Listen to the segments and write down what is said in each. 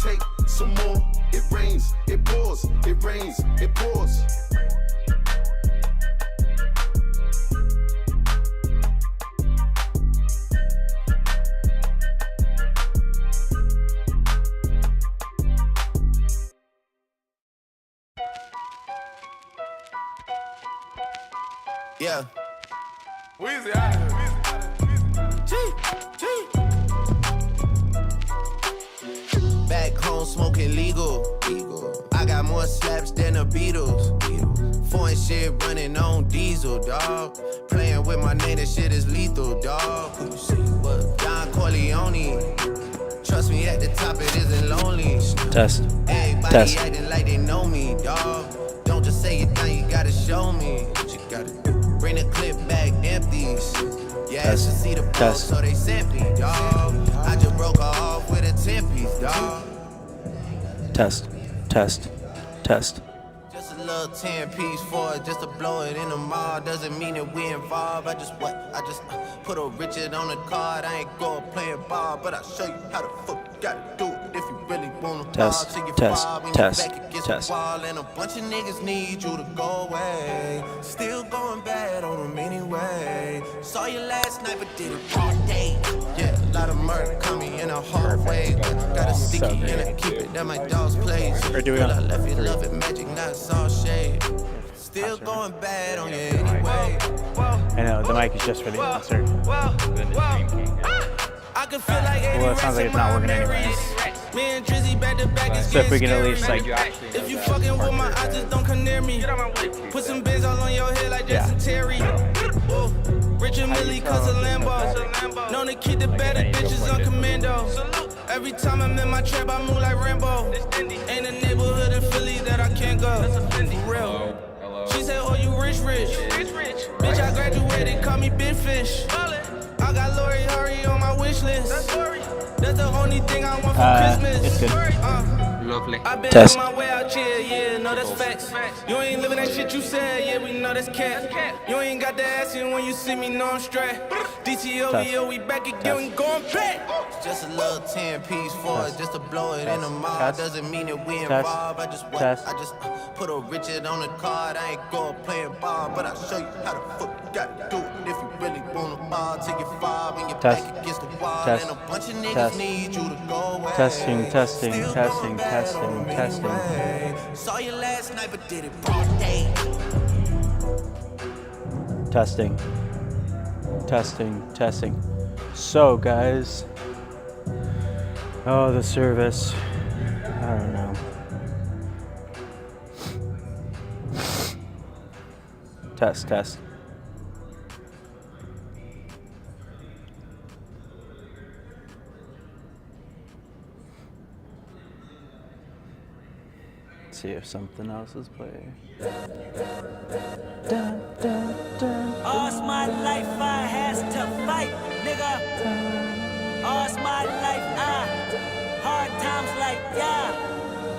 take some more. It rains, it pours, it rains, it pours. Yeah. Weezy out of here. Back home smoking legal. I got more slaps than the Beatles. Foreign shit running on diesel, dog. Playing with my name, this shit is lethal, dog. Don Corleone. Trust me, at the top it isn't lonely. Test. Everybody acting like they know me, dog. Don't just say it down, you gotta show me what you gotta do. Bring the clip back empties. Yeah, to see the post, so they sent me, dog. I just broke her off with a 10-piece, dog. Test. Just a little 10-piece for it, just to blow it in the mall. Doesn't mean that we involved. I just put a Richard on the card. I ain't going playing ball, but I'll show you how the fuck you gotta do it if you really wanna Test. And a bunch of niggas need you to go away. Still going bad on them anyway. Saw you last night, but did it all day. Yeah, a lot of murder coming in a hard way. Got a sticky in it, keep it at my dog's place. Or do we on I left you love it, magic, not saw shade. Still going bad on you anyway. I know, the mic is just for the answer. I can feel like Well, it sounds like it's not working anyways. Me and Drizzy back to back is So if we can at least, like, if you fucking with my eyes, just don't come near me. Put some bins all on your head like Jason Terry. Rich and Millie, cause of Lambo. Known to keep the better bitches on commando. Every time I'm in my trap, I move like Rambo. Ain't a neighborhood in Philly that I can't go. For real. She said, oh, you rich. Bitch, I graduated, call me Big Fish. I got Lori Hurry on my wish list. That's the only thing I want for Christmas. It's good. Lovely. I been Test. on my way out here, yeah, no, that's facts. You ain't living that shit you said, yeah, we know that's cat. You ain't got the ass in when you see me, know I'm straight. DTOVO, we back again, we going back. It's just a little 10-piece for it, just to blow it in the mall. Doesn't mean that we involved. I just put a Richard on the card. I ain't going playing ball, but I'll show you how the fuck you gotta do it if you really wanna ball. Till you fall and your back against the wall, and a bunch of niggas need you to go away. Testing. Saw you last night, but did it broad day. Testing. So, guys. Oh, the service. I don't know. Test. See if something else is playing. All's my life I has to fight, nigga. All's my life hard times like yeah,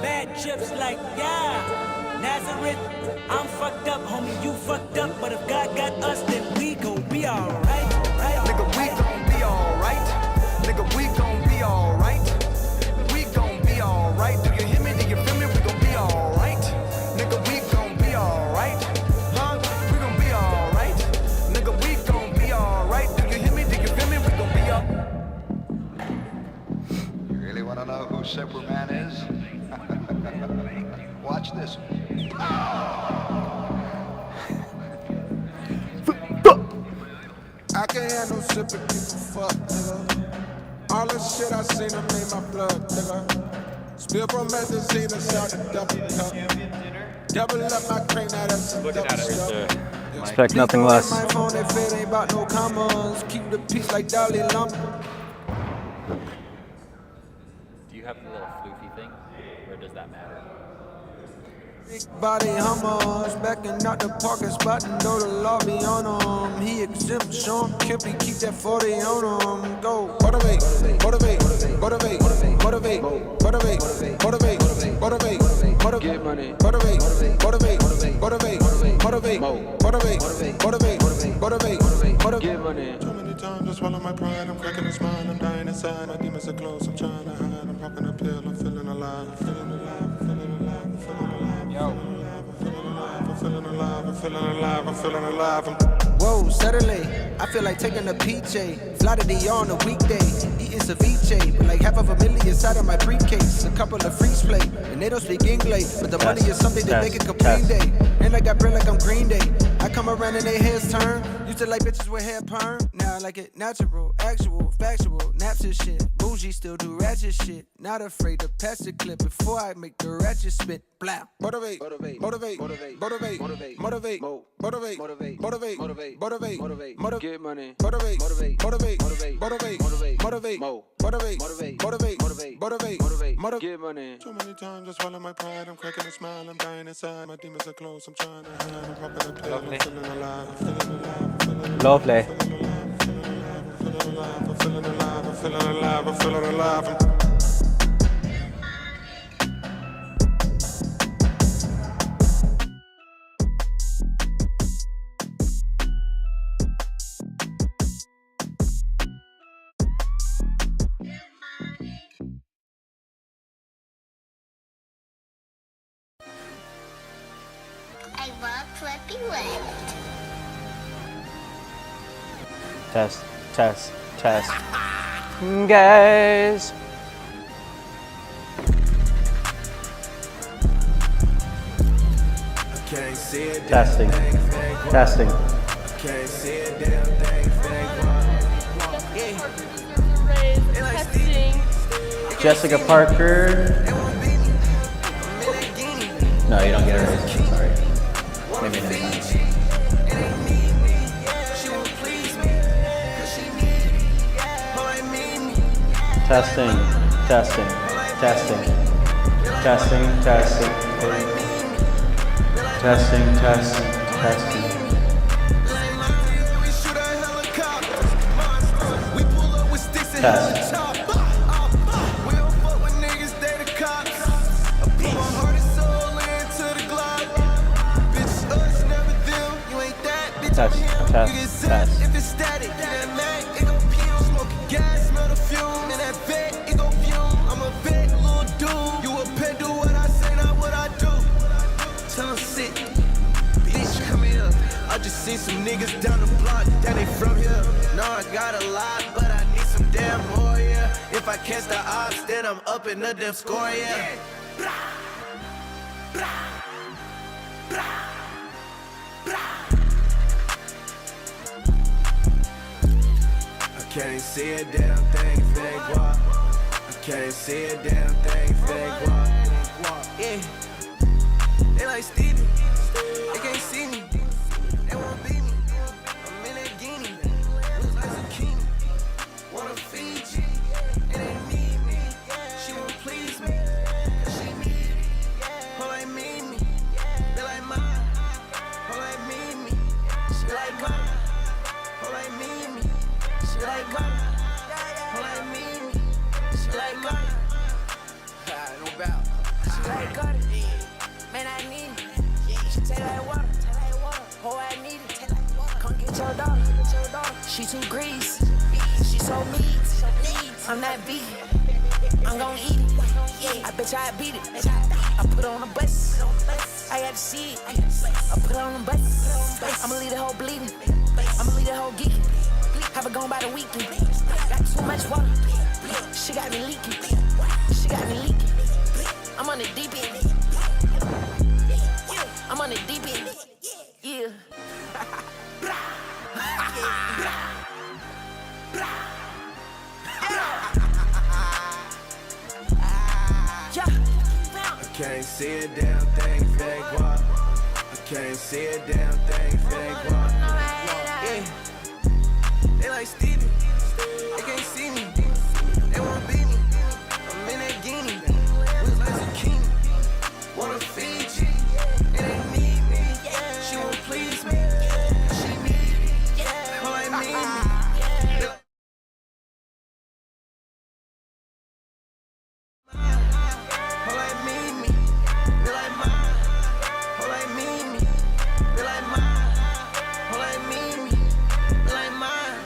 bad trips like yeah. Nazareth, I'm fucked up, homie, you fucked up, but if God got us, then we gon' be alright. Nigga, we gon' be alright. Nigga, we gon' be alright. We gon' be alright. Do you hear me? Do you feel me? We gon' be alright. Nigga, we gon' be alright. Huh? We gon' be alright. Nigga, we gon' be alright. Do you hear me? Do you feel me? We gon' be alright. You really wanna know who Superman is? Watch this. I can't handle sympathy for fuck, nigga. All the shit I seen them made my blood, nigga. Spill promethazine inside the double cup. Double up my crane, now that's a double stuff. Expect nothing less. My phone, if it ain't about no commas. Keep the peace like Dolly Lump. Do you have the little floofy thing, or does that matter? Big body hummers, backing out the parking spot and know the lobby on him. He exempt, Sean Kippy, keep that 40 on him. Go, motivate, get money, motivate, get money. Too many times I swallow my pride, I'm cracking a smile, I'm dying inside, my demons are close, I'm trying to hide, I'm popping a pill, I'm feeling alive, I'm feeling alive, I'm feeling alive, I'm feeling alive. Yo. I'm feeling alive, I'm feeling alive, I'm feeling alive, I'm feeling alive. Whoa, Saturday, I feel like taking a PJ. Fly to DR on a weekday, eating ceviche. But like half of a million inside of my briefcase. A couple of freaks play, and they don't speak English. But the money is something that make it complete day. And I got bread like I'm Green Day. I come around and they heads turn. Used to like bitches with hair perm. Now I like it natural, actual, factual. Naps and shit, bougie still do ratchet shit. Not afraid to pass the clip before I make the ratchet spit. Blah. Motivate, motivate, motivate, motivate, motivate, motivate, motivate, motivate, motivate, motivate, motivate, motivate, motivate, get money, motivate, motivate, motivate, motivate, motivate, motivate, motivate, motivate, motivate, motivate, motivate, motivate, motivate, get money. Too many times I swallow my pride, I'm cracking a smile, I'm dying inside, my demons are close, I'm trying to hide, I'm popping a pill, I'm feeling alive, I'm feeling alive, I'm feeling alive. Lovely. I'm feeling alive, I'm feeling alive, I'm feeling alive, I'm feeling alive. I walk flippy left. Test, test, test. Guys. Can't see it. Testing. Testing. Can't see it. Damn thing. Testing. Jessica Parker. No, you don't get a raise. Sorry. Maybe next time. Testing, testing, testing, testing, testing, testing, testing, testing. Test. Test, test, test. If it's static, that mag, it gon' fume. Smoking gas, smell the fume. In that vet, it gon' fume. I'm a vet, little dude. You a pen, do what I say, not what I do. Tell him sit, bitch, come here. I just seen some niggas down the block, that ain't from here. No, I got a lot, but I need some damn more, yeah. If I catch the ops, then I'm up in the damn score, yeah. Can't see a damn thing, fake walk. I can't see a damn thing, fake walk. Yeah, they like Stevie, they can't see me, they won't beat me. I'm in that guinea, looks like zucchini. Wanna feed you, and they need me. She won't please me, cause she need me. Her like me, they like mine. Her like me, she like mine. Her like me. She like mine, like me, she like mine. No doubt. She like Cardi, man, I need it. She taste like water, oh, I need it. Come get your daughter, she too greasy, she so meat. I'm that beat, I'm gon' eat it. I bet you I beat it. I put on a bus, I got to see it. I put on a bus, I'ma leave the whole bleeding, I'ma leave the whole geeking. Have it gone by the weekend. Got too much water. She got me leaking. She got me leaking. I'm on the deep end. I'm on the deep end. Yeah. I can't see a damn thing, fake walk. I can't see a damn thing, fake walk. Yeah. They like Stevie, they can't see me, they won't beat me. I'm in that guinea, looks like zucchini. Wanna feed you, and they need me. She won't please me, she need me. Her like me, her like me, they like mine. Her like me, they like mine. Her like me, they like mine.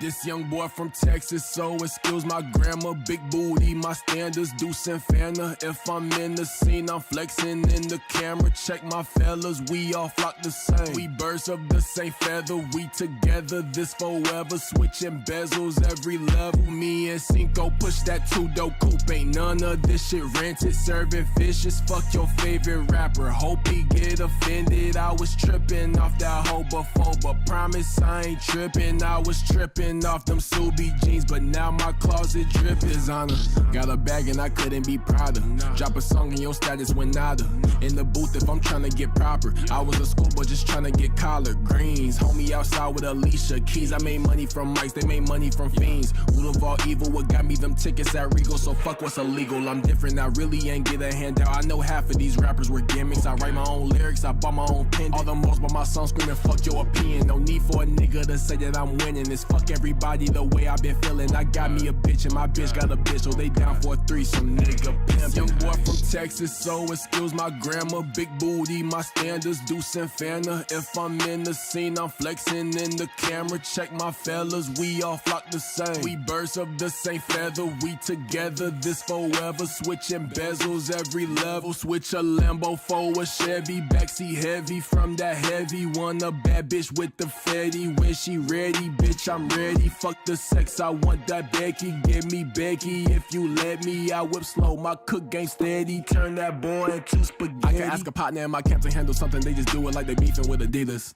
This young boy from Texas, so excuse my grammar. Big booty, my standards, Deuce and Fanta. If I'm in the scene, I'm flexing in the camera. Check my fellas, we all flock the same. We birds of the same feather, we together, this forever. Switching bezels every level. Me and Cinco push that two-door coupe. Ain't none of this shit rented. Serving fishes, fuck your favorite rapper. Hope he get offended. I was tripping off that hoe before, but promise I ain't tripping. I was tripping off them Subi jeans, but now my closet drip is honor. Got a bag and I couldn't be prouder. Drop a song and your status went nada. In the booth if I'm tryna get proper. I was a schoolboy just tryna get collard greens. Homie outside with Alicia Keys. I made money from mics, they made money from fiends. Root of all evil, what got me them tickets at Regal? So fuck what's illegal, I'm different, I really ain't get a handout. I know half of these rappers were gimmicks. I write my own lyrics, I bought my own pen. All the most but my song screaming fuck your opinion. No need for a nigga to say that I'm winning. It's fuck everybody the way I've been feeling. I got me a bitch and my bitch got a bitch, so they down for a threesome, nigga pimpin'. Young boy from Texas, so excuse my grammar. Big booty, my standards, Deuce and Fanta. If I'm in the scene, I'm flexing in the camera. Check my fellas, we all flock the same. We birds of the same feather, we together, this forever. Switching bezels every level. Switch a Lambo for a Chevy, backseat heavy from that heavy. Want a bad bitch with the Fetty. When she ready, bitch, I'm ready. Fuck the sex, I want that Becky. Give me Becky, if you let me. I whip slow, my cook game steady. Turn that boy into spaghetti. I can ask a partner in my camp to handle something. They just do it like they beefing with Adidas.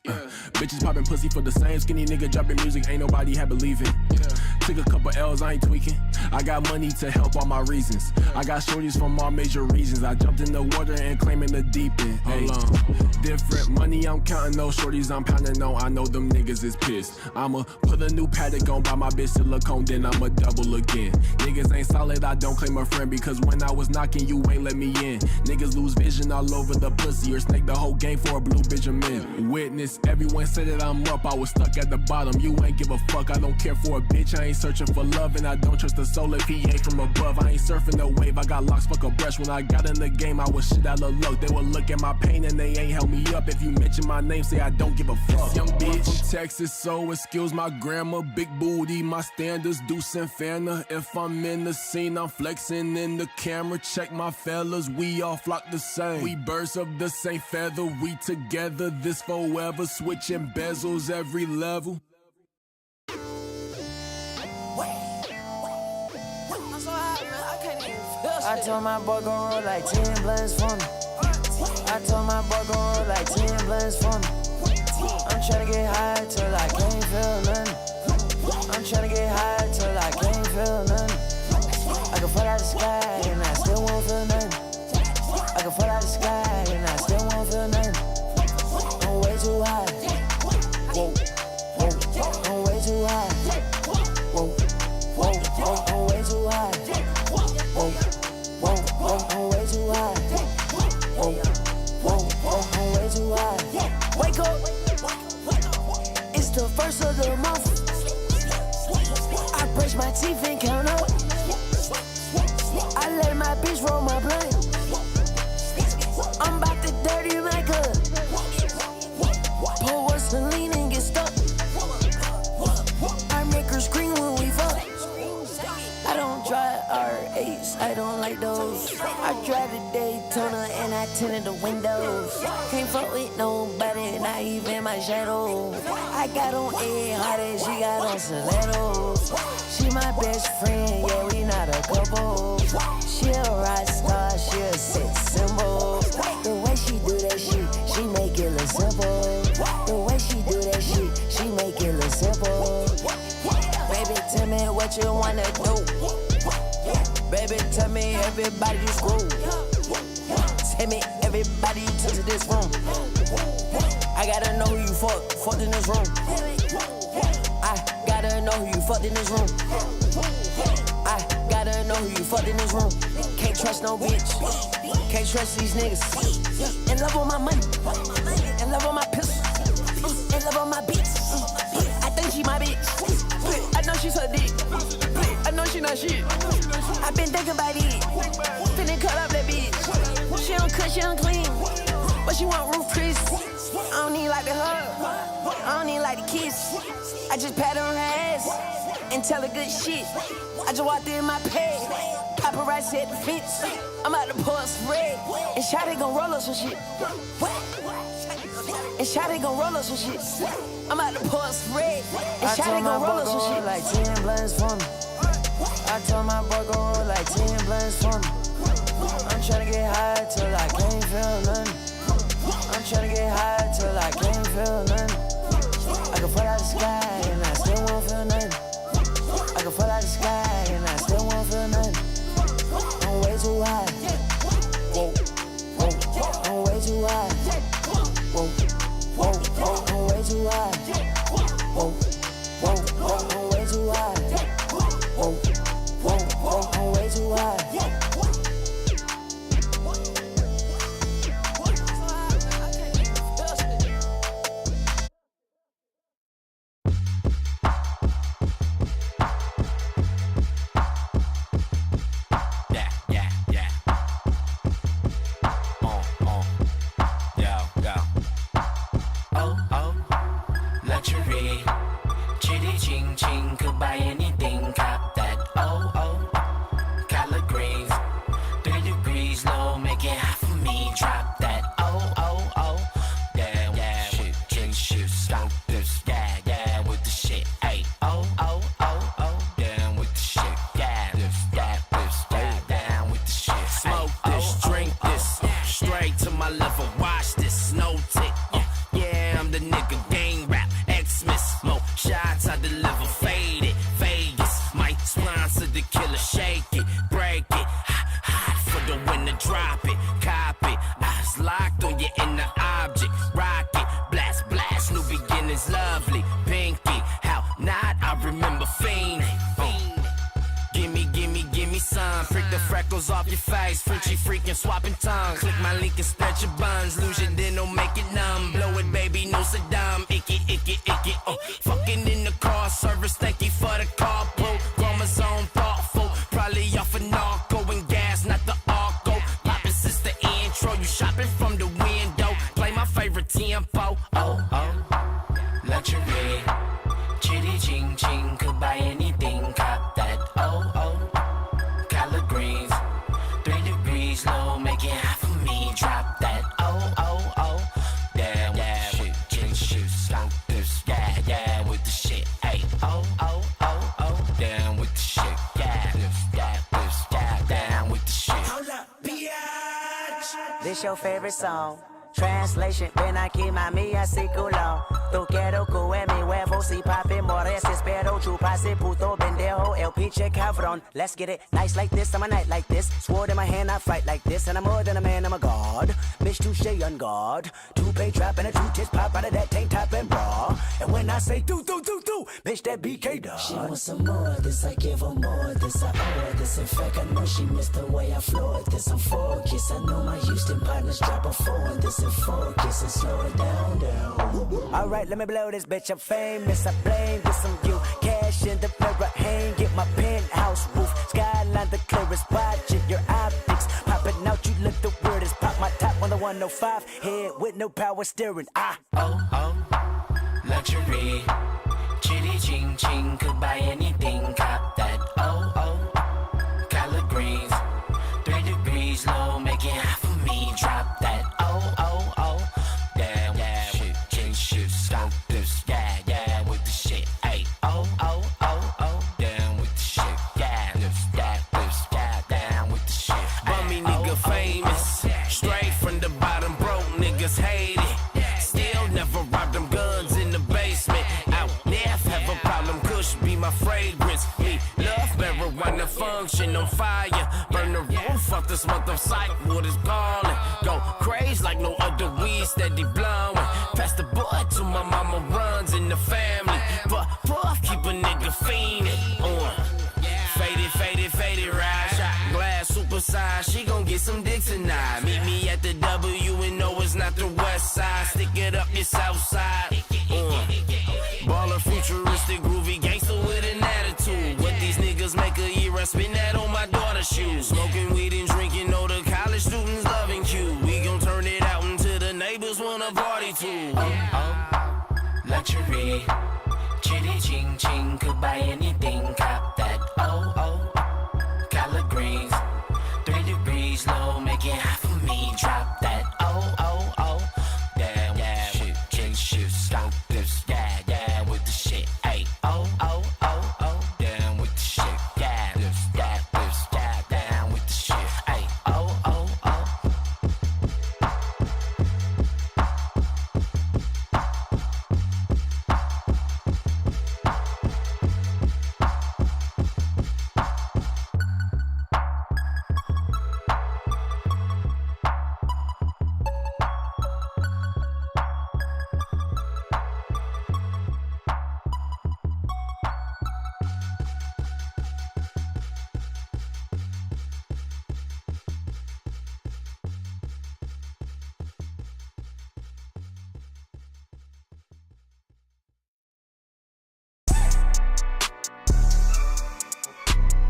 Bitches popping pussy for the same skinny nigga dropping music. Ain't nobody had believing. Took a couple L's, I ain't tweaking. I got money to help all my reasons. I got shorties from all major regions. I jumped in the water and claiming the deep end. Hold on. Different money, I'm counting those shorties I'm pounding on. I know them niggas is pissed. I'ma put a new paddock on by my bitch silicone, then I'ma double again. Niggas ain't solid, I don't claim a friend, because when I was knocking, you ain't let me in. Niggas lose vision all over the pussy or snake the whole game for a blue Benjamin. Witness, everyone said that I'm up, I was stuck at the bottom. You ain't give a fuck, I don't care for a bitch. I ain't searching for love and I don't trust the soul if he ain't from above. I ain't surfing the wave, I got locks, fuck a brush. When I got in the game, I was shit out of luck. They would look at my pain and they ain't held me up. If you mention my name, say I don't give a fuck. Young bitch from Texas, so excuse my grammar. Big booty, my standards, Deuce and Fanta. If I'm in the scene, I'm flexing in the camera. Check my fellas, we all flock the same. We birds of the same feather, we together, this forever. Switching bezels every level. I told my boy gon' roll like 10 blunts for me. I told my boy gon' roll like 10 blunts for me. I'm tryna get high till I can't feel nothing. I'm tryna get high till I can't feel nothing. I can fall out the sky and I still won't feel nothing. I can fall out the sky and I still won't feel nothing. I'm way too high. Whoa, whoa, I'm way too high. Whoa, whoa, whoa, I'm way too high. Whoa, whoa, whoa, I'm way too high. Whoa, whoa, whoa, I'm way too high. Wake up, it's the first of the month. I brush my teeth and count up. I let my bitch roll my blunt. I'm about to dirty my cup. Pour one Celine and get stuck. I make her scream when we fuck. I don't drive R8s, I don't like those. I drive the Daytona and I tinted the windows. Can't fuck with nobody, not even my shadow. I got on A hard as she got on stilettos. She my best friend, yeah, we not a couple. She a rock star, she a sex symbol. The way she do that shit, she make it look simple. The way she do that shit, she make it look simple. Baby, tell me what you wanna do. Baby, tell me everybody you screw. Tell me everybody you took to this room. I gotta know who you fucked in this room. I gotta know who you fucked in this room. I gotta know who you fucked in this room. Can't trust no bitch. Can't trust these niggas. In love with my money. In love with my pistol. In love with my beats. I think she my bitch. I know she's her dick. I know she not shit. I been thinking about it. Finna cut up that bitch. She don't cook, she don't clean. But she want roof Chris. I don't need like the hug. I don't need like like the kids. I just pat on her ass and tell her good shit. I just walked in my pad, paparazzi at the fence. I'm out to pour some red, and Shawty gon' roll us some shit. And Shawty gon' roll us some shit. I'm out to pour some red, and Shawty gon' roll us some shit. Like 10 blunts for me. I told my boy go roll like 10 blunts for me. I'm tryna get high till I can't feel nothing. I'm tryna get high till I can't feel nothing. I can fall out the sky and I still won't feel nothing. I can fall out the sky and I still won't feel nothing. I'm way too high. Whoa, whoa, I'm way too high. Whoa, whoa, whoa, I'm way too high. Whoa, whoa, whoa, I'm way too high. Whoa, whoa, whoa, I'm way too high. This your favorite song. Translation, ven aquí mami así culo. Tú quiero que mi huevo si papi mores. Espero chupase puto pendejo el pinche cabrón. Let's get it nice like this, I'm a night like this. Sword in my hand, I fight like this. And I'm more than a man, I'm a god. Bitch, touche on guard. Two-pay trap and a two-tits pop out of that tank top and bra. And when I say do, bitch, that BK dog. She wants some more of this, I give her more of this. I owe her this. In fact, I know she missed the way I floored this. I'm focused, I know my Houston partners drop a four on this. And focus and slow it down. Alright, let me blow this bitch, I'm famous. I blame this on you. Cash in the mirror, hang, get my penthouse roof. Skyline the clearest, watching your optics. Popping out, you look the weirdest. Pop my top on the 105, head with no power steering. Luxury. Chitty ching ching, could buy anything, cop that. Collard greens. 3 degrees low, make it hot for me, drop that. Damn, shit, change shit, stop this, yeah, with the shit, ayy, damn with the shit, yeah, down with the shit. Bummy nigga famous, straight from the bottom, broke niggas hate it. Still never robbed them guns in the basement. Out there, have a problem, Kush be my fragrance. Me love marijuana, function on fire. Burn the roof off this month of sight, water's calling. Go crazy like no other weed, steady blowing. Pass the boy to my mama, runs in the family. But puff, keep a nigga fiendin' on. Faded, ride. Shot glass, super size. She gon' get some dick tonight. Meet me at the W and no, it's not the west side. Stick it up your south side. Baller, futuristic, groovy gangster with an attitude. What these niggas make a year, I spend that on my daughter's shoes. Smoking weed and drinking, all the college students loving Q. We gon' turn it out until the neighbors wanna party too. Luxury. luxury. Chitty ching ching, could buy anything, cop that. Oh, oh, collard greens. 3 degrees low, make it hot for me, drop that. Oh, oh, oh, yeah, yeah, shit, change shit, stop this, yeah, yeah, with the shit, ayy. Oh, oh, oh, oh, down with the shit, yeah, this, yeah, down with the shit, ayy. Oh, oh, oh.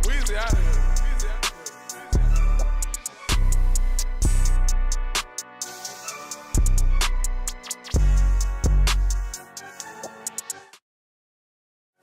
Weezy out of here.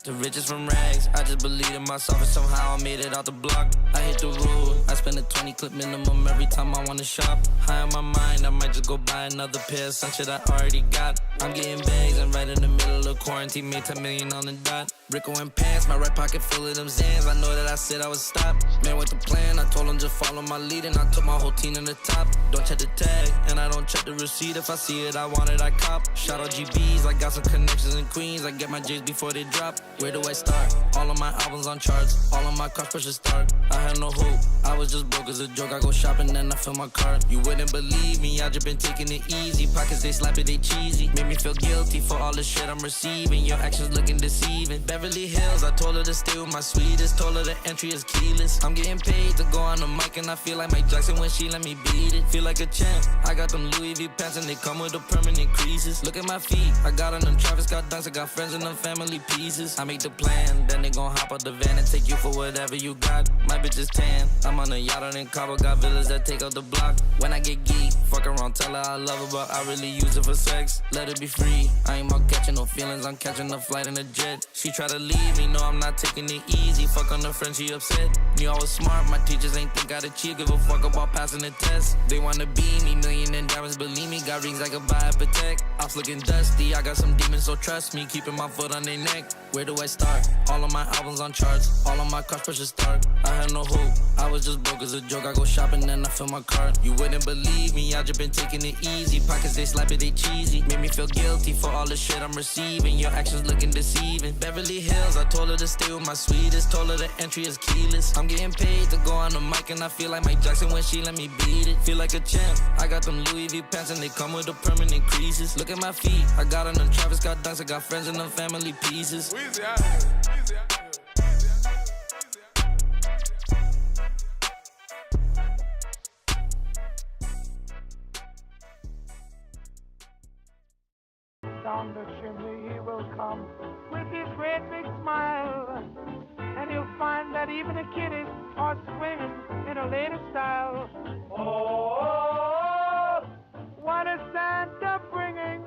The richest from rags, I just believe in myself and somehow I made it out the block. I hit the road, I spend a 20 clip minimum every time I wanna shop. High on my mind, I might just go buy another pair of some shit I already got. I'm getting bags, I'm right in the middle of quarantine, made 10 million on the dot. Rico and pants, my right pocket full of them Zans. I know that I said I would stop. Man with the plan, I told him just follow my lead and I took my whole team in the top. Don't check the tag, and I don't check the receipt. If I see it, I want it, I cop. Shout out GBs, I got some connections in Queens. I get my J's before they drop. Where do I start? All of my albums on charts, all of my cars push a start. I had no hope, I was just broke as a joke. I go shopping and I fill my cart. You wouldn't believe me, I just been taking it easy. Pockets they slappy, they cheesy. Made me feel guilty for all the shit I'm receiving. Your actions looking deceiving. Beverly Hills, I told her to stay with my sweetest. Told her the entry is keyless. I'm getting paid to go on the mic and I feel like Mike Jackson when she let me beat it. Feel like a champ, I got them Louis V pants and they come with the permanent creases. Look at my feet, I got on them Travis Scott dunks. I got friends in them family pieces. I make the plan, then they gon' hop out the van and take you for whatever you got. My bitch is tan, I'm on a yacht out in Cabo. Got villas that take out the block. When I get geek, fuck around, tell her I love her, but I really use it for sex. Let her be free, I ain't about catching no feelings. I'm catching a flight in a jet. She try to leave me, no I'm not taking it easy. Fuck on her friend, she upset. Knew I was smart, my teachers ain't think I'd achieve. Give a fuck about passing the test. They wanna be me, million in diamonds, believe me. Got rings I could buy at Patek. Ops looking dusty, I got some demons, so trust me. Keeping my foot on their neck. Where do I start? All of my albums on charts, all of my cars push a start. I had no hope, I was just broke as a joke. I go shopping and I fill my cart. You wouldn't believe me, I just been taking it easy. Pockets they slappy, they cheesy. Made me feel guilty for all the shit I'm receiving. Your actions looking deceiving. Beverly Hills, I told her to stay with my sweetest. Told her the entry is keyless. I'm getting paid to go on the mic and I feel like Mike Jackson when she let me beat it. Feel like a champ, I got them Louis V pants and they come with the permanent creases. Look at my feet, I got on them Travis Scott dunks. I got friends in them family pieces. Weezy out of here. Weezy out of here. Down the chimney he will come with his great big smile, and you'll find that even the kiddies are swinging in a latest style. Oh, what is Santa bringing?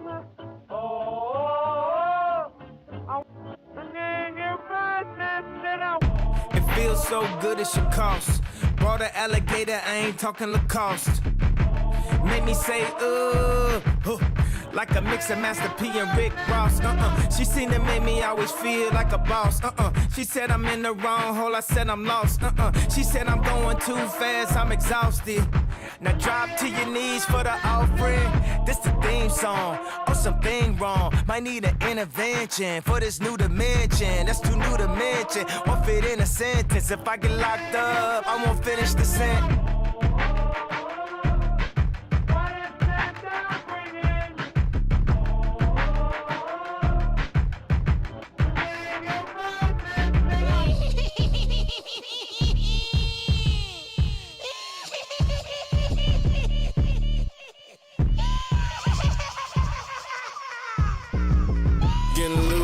Oh, I'm bringing you business. It feels so good it should cost. Brought an alligator, I ain't talking Lacoste. Make me say, like a mix of Master P and Rick Ross. She seen it make me always feel like a boss. She said I'm in the wrong hole, I said I'm lost. She said I'm going too fast, I'm exhausted. Now drop to your knees for the offering. This the theme song, or something wrong. Might need an intervention for this new dimension. That's too new to mention, won't fit in a sentence. If I get locked up, I won't finish the sentence.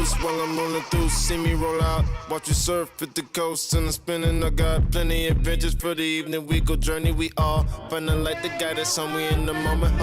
juice while I'm rolling through. See me roll out, watch you surf at the coast. And I'm spinning, I got plenty adventures for the evening. We go journey, we all feeling like the guy that's on me in the moment.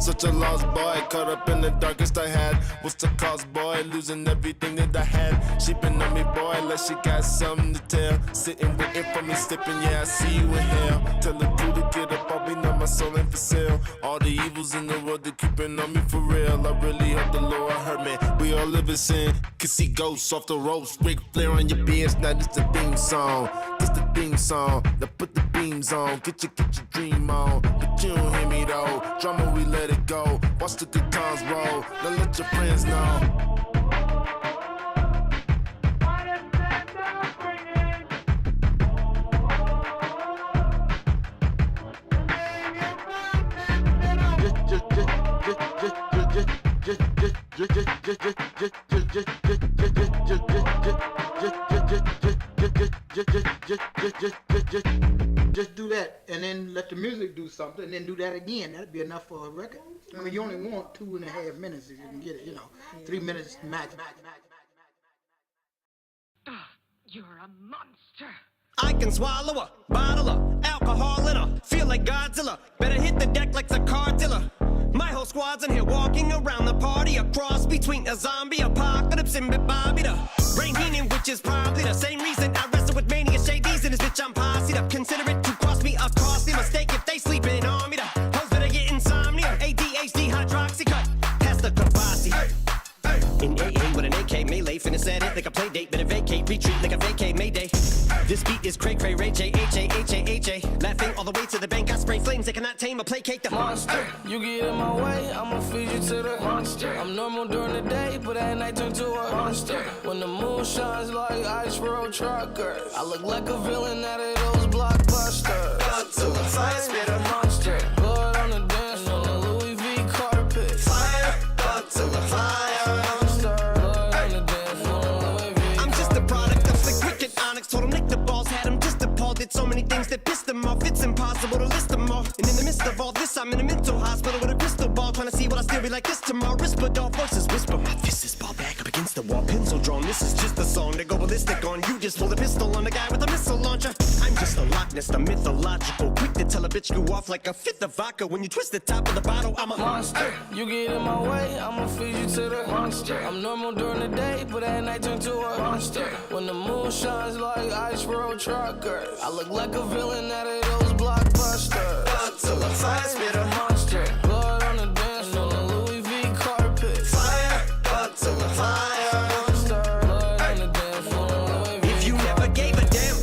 Such a lost boy, caught up in the darkest I had. What's the cause, boy? Losing everything that I had. She been on me, boy, like she got something to tell. Sitting waiting for me, slipping, yeah, I see you in hell. Tell the crew to get up, I'll be now my soul ain't for sale. All the evils in the world, they keeping on me for real. I really hope the Lord heard me. We all live in sin, can see ghosts off the ropes. Ric Flair on your beers, now this the theme song. This the theme song, now put the beams on. Get your dream on, but you don't hear me though. Drama, we let it go. Watch the good times roll, now let your friends know. Just do that and then let the music do something and then do that again. That'd be enough for a record. I mean, you only want 2.5 minutes if you can get it, you know, 3 minutes max. You're a monster. I can swallow a bottle of alcohol in her. Feel like Godzilla. Better hit the deck like the car dealer. My whole squad's in here walking around the party. A cross between a zombie apocalypse and Bobby the Rain Heenan, which is probably the same reason I wrestle with mania shades and this bitch I'm posse'd up. Consider it to cost me a costly mistake if they sleeping on me. The hoes better get insomnia. ADHD hydroxy cut past the Kavasi. In AA with an AK melee, finna set it like a play date. Better vacate, retreat like a vacate Mayday. This beat is cray cray, Ray J, H-A-H-A-H-A. Laughing all the way to the bank, I spray flames. They cannot tame or placate the monster. You get in my way, I'ma feed you to the monster. I'm normal during the day, but at night turn to a monster. When the moon shines like ice road truckers, I look like a villain out of those blockbusters. Godzilla, fire spitter, monster. Blood on the dance floor, the Louis V carpet. Fire, Godzilla, fire. Told him lick the balls, had him just appalled. Did so many things that pissed him off. It's impossible to list them all. And in the midst of all this, I'm in a mental hospital with a crystal ball, trying to see what I still be like this tomorrow. Whisper, voices whisper. My fist is ball back up against the wall, pencil drawn. This is just a song to go ballistic on. You just pull a pistol on the guy with a missile launcher. I'm just a Loch Ness, the mythological. Quick to tell a bitch go off like a fifth of vodka. When you twist the top of the bottle, I'm a monster. You get in my way, I'ma feed you to the monster. I'm normal during the day, but at night turn to a monster. When the moon shines like ice road truckers, I look like a villain out of those blockbusters. Godzilla, fire spitter, monster. Blood on the dance floor, the Louis V carpet. Fire, Godzilla, fire. Blood on the dance floor, Louis V. If you never gave a damn,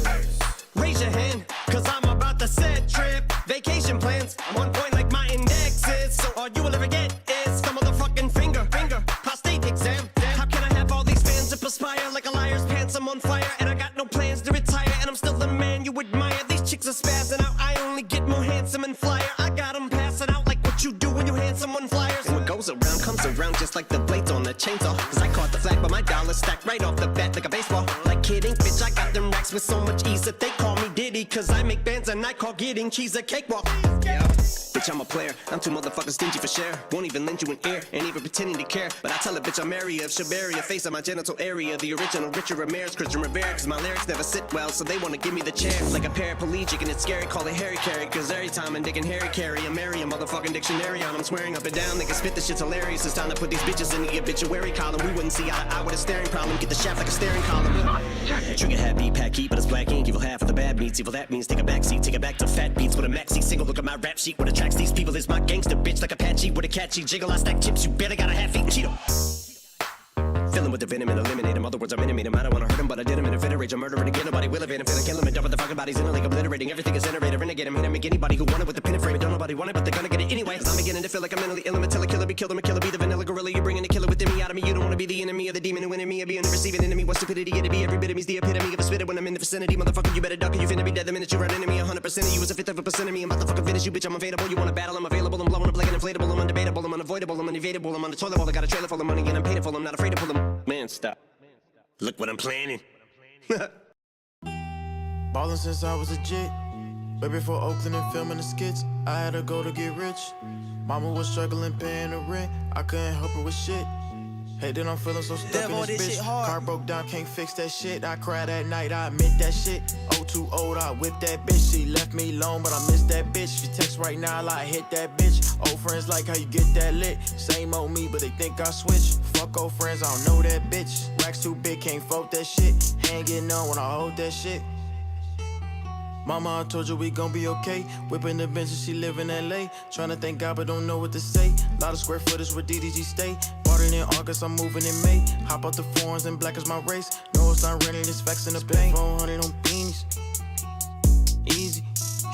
raise your hand, cause I'm about to set trip. Vacation plans, I'm on point like my index is. So all you will ever get is some motherfucking finger. Prostate exam. How can I have all these fans that perspire like a liar's pants? I'm on fire and I got no plans to retire. And I'm still the man you admire. These chicks are spazzing out. I only get more handsome and flyer. I got them passing out like what you do when you hand someone flyers. And what goes around comes around just like the blades on the chainsaw. Cause I caught the flag, but my dollar stacked right off the bat like a baseball. Like kidding, bitch, I got them racks with so much ease that they call me Diddy. Cause I make bands and I call getting cheese a cakewalk. Yeah. Bitch, I'm a player. I'm too motherfucking stingy for share. Won't even lend you an ear, ain't even pretending to care. But I tell a bitch I'm area of Shabaria, face on my genital area. The original Richard Ramirez, Christian Rivera. Cause my lyrics never sit well, so they wanna give me the chair. Like a paraplegic and it's scary, call it Harry Carry. Cause every time I'm digging Harry Carry, I'm marry a motherfucking dictionary on. I'm swearing up and down, niggas spit this shit's hilarious. It's time to put these bitches in the obituary column. We wouldn't see eye to eye with a staring problem. Get the shaft like a staring column. Trigger happy, pack heat, but it's black ink. Evil half of the bad meats. Evil that means take a backseat, take it back to fat beats with a maxi single. Look at my rap sheet. What attracts these people is my gangster bitch like Apache with a catchy jiggle. I stack chips, you better got a half-eaten Cheeto. Filling with the venom and eliminate him. Other words, I'm intimate him. I don't wanna hurt him, but I did him in a fit of rage. I'm murdering again. Nobody will evade him. Feeling kill him and dump the fucking bodies in a lake, obliterating. Everything is iterated. Renegade him. Hit him. Make anybody who want it with the pin and frame it. Don't nobody want it, but they're gonna get it anyway. Cause I'm beginning to feel like I'm mentally ill. I'm until a killer be killed. I'm a killer, be the vanilla gorilla. You're bringing a killer within me out of me. You don't wanna be the enemy of the demon who in me. Be in the receiving enemy. What stupidity it'd be. Every bit of me's the epitome of a spitter when I'm in the vicinity. Motherfucker, you better duck or you finna be dead the minute you run into me. 100% of you is a fifth of a percent of me. I'm about to fucking finish you, bitch. I'm available. You wanna battle? I'm available. I'm blowing up like an inflatable. I'm undebatable. I'm unavoidable. I'm unevadable. I'm on the toilet bowl. I got a trailer full of money and I'm paid full. I'm not afraid to pull them. Man, stop. Look what I'm planning. Ballin' since I was a jit. Way before Oakland and filming the skits, I had to go to get rich. Mama was struggling paying the rent, I couldn't help her with shit. Hey, then I'm feeling so stuck Damn, in boy, this this bitch. shit hard. Car broke down, can't fix that shit. I cried at night, I admit that shit. Oh, too old, I whipped that bitch. She left me alone, but I miss that bitch. She text right now, like hit that bitch. Old friends like how you get that lit. Same old me, but they think I switch. Fuck old friends, I don't know that bitch. Racks too big, can't fold that shit. Hanging on when I hold that shit. Mama, I told you we gon' be okay. Whipping the benches, she live in LA. Tryna thank God, but don't know what to say. Lot of square footage where DDG stay. Bought it in August, I'm moving in May. Hop out the foreigns and black is my race. No, it's not renting, it's facts in the pain. 400 on beanies. Easy.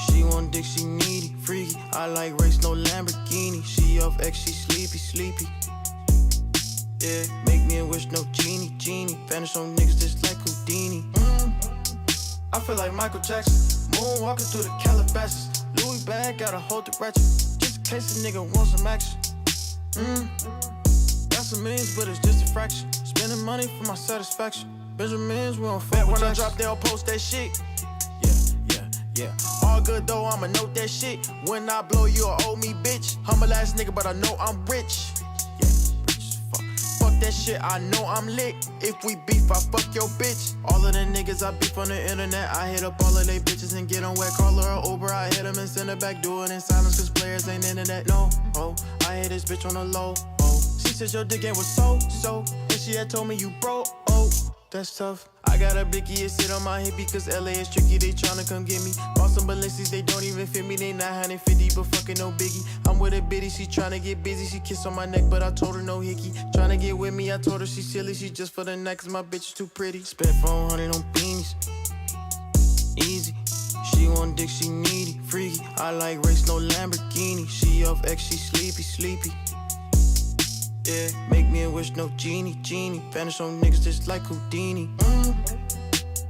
She want dick, she needy. Freaky. I like race, no Lamborghini. She off X, she sleepy. Yeah, make me a wish, no genie. Vanish on niggas just like Houdini. I feel like Michael Jackson. Moonwalking through the Calabasas. Louis bag, gotta hold the ratchet. Just in case a nigga wants some action. Got some millions, but it's just a fraction. Spending money for my satisfaction. Benjamins, we don't fuck with when I drop, they'll post that shit. Yeah. All good though, I'ma note that shit. When I blow, you'll owe me, bitch. Humble ass nigga, but I know I'm rich. Yeah, rich as fuck. Fuck that shit, I know I'm lit. If we beef, I fuck your bitch. All of the niggas I beef on the internet, I hit up all of they bitches and get on wet. Call her a Uber, I hit them and send her back. Do it in silence, cause players ain't internet. No, I hit this bitch on the low. She said your dick game was so. And she had told me you broke. That's tough. I got a blicky, it sit on my hippie, cause LA is tricky, they tryna come get me. Bought some Balenci's, they don't even fit me, they 950, but fucking no biggie. I'm with a bitty, she tryna get busy, she kissed on my neck, but I told her no hickey. Tryna get with me, I told her she silly, she just for the night, cause my bitch is too pretty. Spent 400 on beanies. Easy. She want dick, she needy. Freaky. I like race, no Lamborghini. She off X, she sleepy. Yeah, make me a wish, no genie. Vanish on niggas just like Houdini.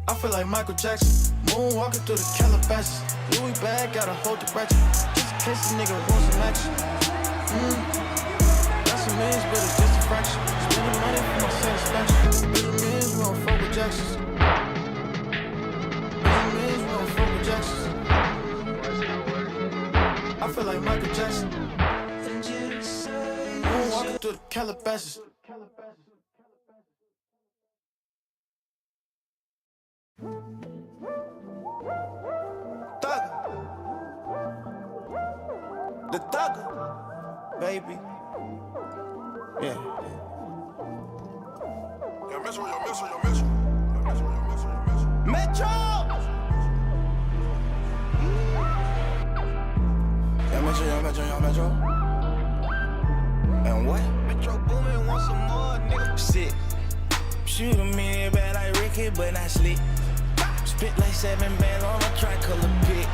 I feel like Michael Jackson. Moonwalking through the Calabasas. Louis bag, gotta hold the ratchet. Just in case a nigga wants some action. Got some millions, but it's just a fraction. Spending money for my satisfaction. Millions, we don't fuck with Jacksons. Millions, we don't fuck with Jacksons. I feel like Michael Jackson. Walking through the Calabasas. The thugger, baby. Yeah. Metro. Metro. And what? Metro Boomin want some more, nigga. Shit. Shoot him in bad like Ricky, but not slick. Spit like 7 bands on a tricolor pit.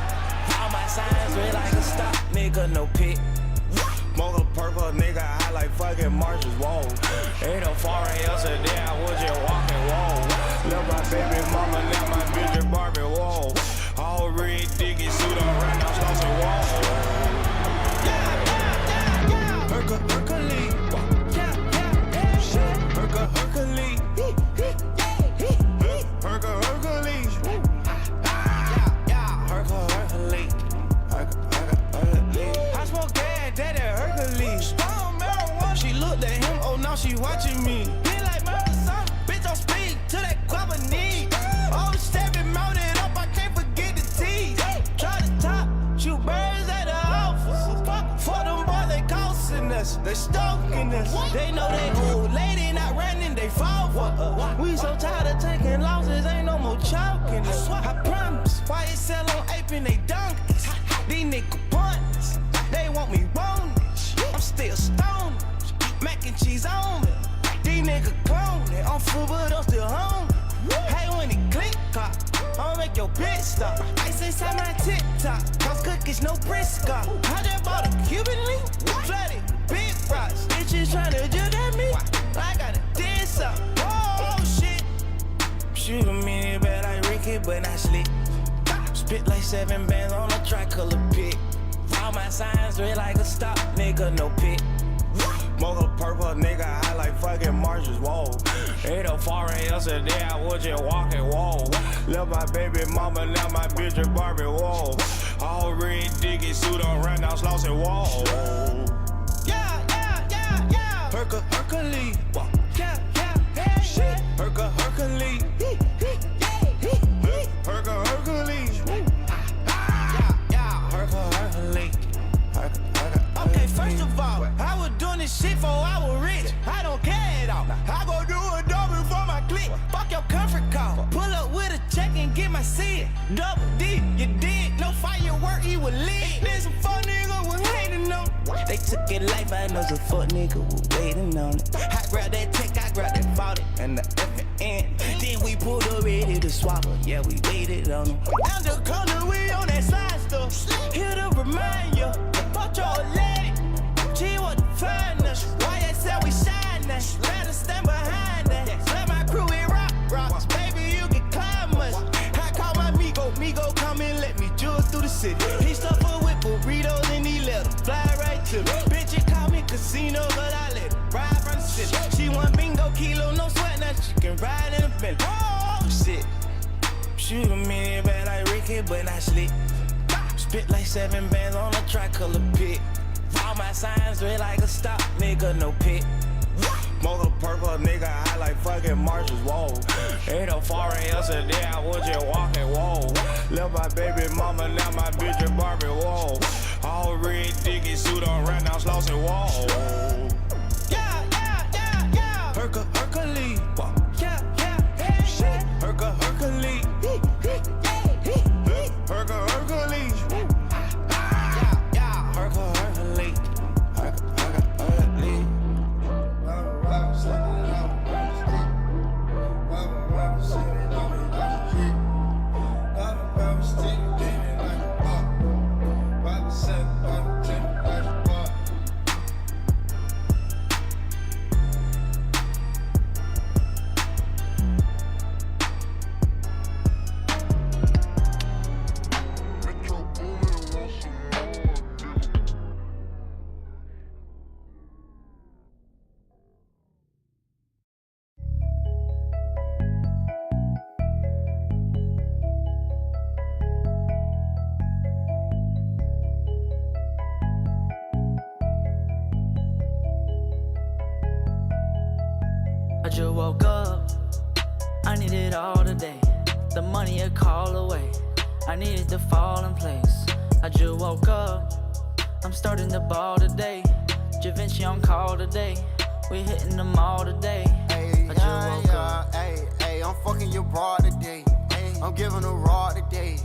All my signs red like a stop, nigga, no pit. Smoke a purple, nigga, I like fucking Marshall's wall. Ain't no foreign yesterday, I was just walking wall. Love my baby mama, now my bitch is Barbie wall. All red diggy suit on right now, slots and wall. Hercules. Hercules. I smoke that Hercules. Strong marijuana. She looked at him, oh now she watching me. Be like marathon, bitch don't speak to that guava need. Oh, stepping mounted up, I can't forget the tease. Try to top, shoot birds at the office. For them boys, they costing us, they stalking us. They know they old lady not running, they fall for us. We so tired of taking losses, ain't no more choking us. I promise, why it sell on ape and they donkeys? These nigga punts, they want me wrong. I'm still stoned, mac and cheese on me. These nigga cloning, I'm full but I'm still home. Hey, when it click clock, I'ma make your bitch stop. Ice inside my TikTok, cause cookies no Briscoe. I just bought a Cuban link, flooded, big rocks. Bitches tryna judge at me, I gotta diss up. Oh shit, shoot him in it bad like Ricky, but not slick. Spit like 7 bands on a tricolor pit. All my signs red like a stop, nigga, no pit. Smoke a purple, nigga, I like fucking Marshall's wall. Ain't no foreign yesterday, I was just walking wall. Love my baby mama, now my bitch is Barbie wall. All red diggy suit on right now, Slauson wall. Yeah. Hercules. quick, fuck your comfort call. Pull up with a check and get my seat. Double D, you did. No firework, he was lit. There's some fuck nigga was hating on. They took it life, I know some fuck nigga was waiting on it. I grabbed that tech, I grabbed that 40 and the FN. Then we pulled up ready to swap her. Yeah, we waited on him. Down the corner, we on that slide stuff. Here to remind you, fuck your lady. She was the finest. YSL, we shine that. Better stand behind that. Let my crew in rocks. Baby, you can climb us. I call my Migo, come and let me jewel through the city. He stuffed her with burritos and he let her fly right to me. Bitch, you call me casino, but I let her ride from the city. She want bingo, kilo, no sweat, now she can ride in a Bentley. Oh, shit. Shoot a minute bad like Ricky, but not slick. Spit like 7 bands on a tricolor pit. All my signs red like a stop, nigga, no pit. Smoke a purple nigga, I like fucking marshes, whoa. Ain't no foreign yesterday, I was just walking, whoa. Left my baby mama, now my bitch is Barbie, whoa. All red diggy suit on right now, Slauson, whoa. Yeah. Hercules. Yeah. Shit. Hercules. Hercules. I just woke up, I need it all today. The money a call away, I need it to fall in place. I just woke up, I'm starting the ball today. Javinci on call today, we hitting the mall today. I just woke up. Hey, I'm fucking your broad today. I'm giving a raw today.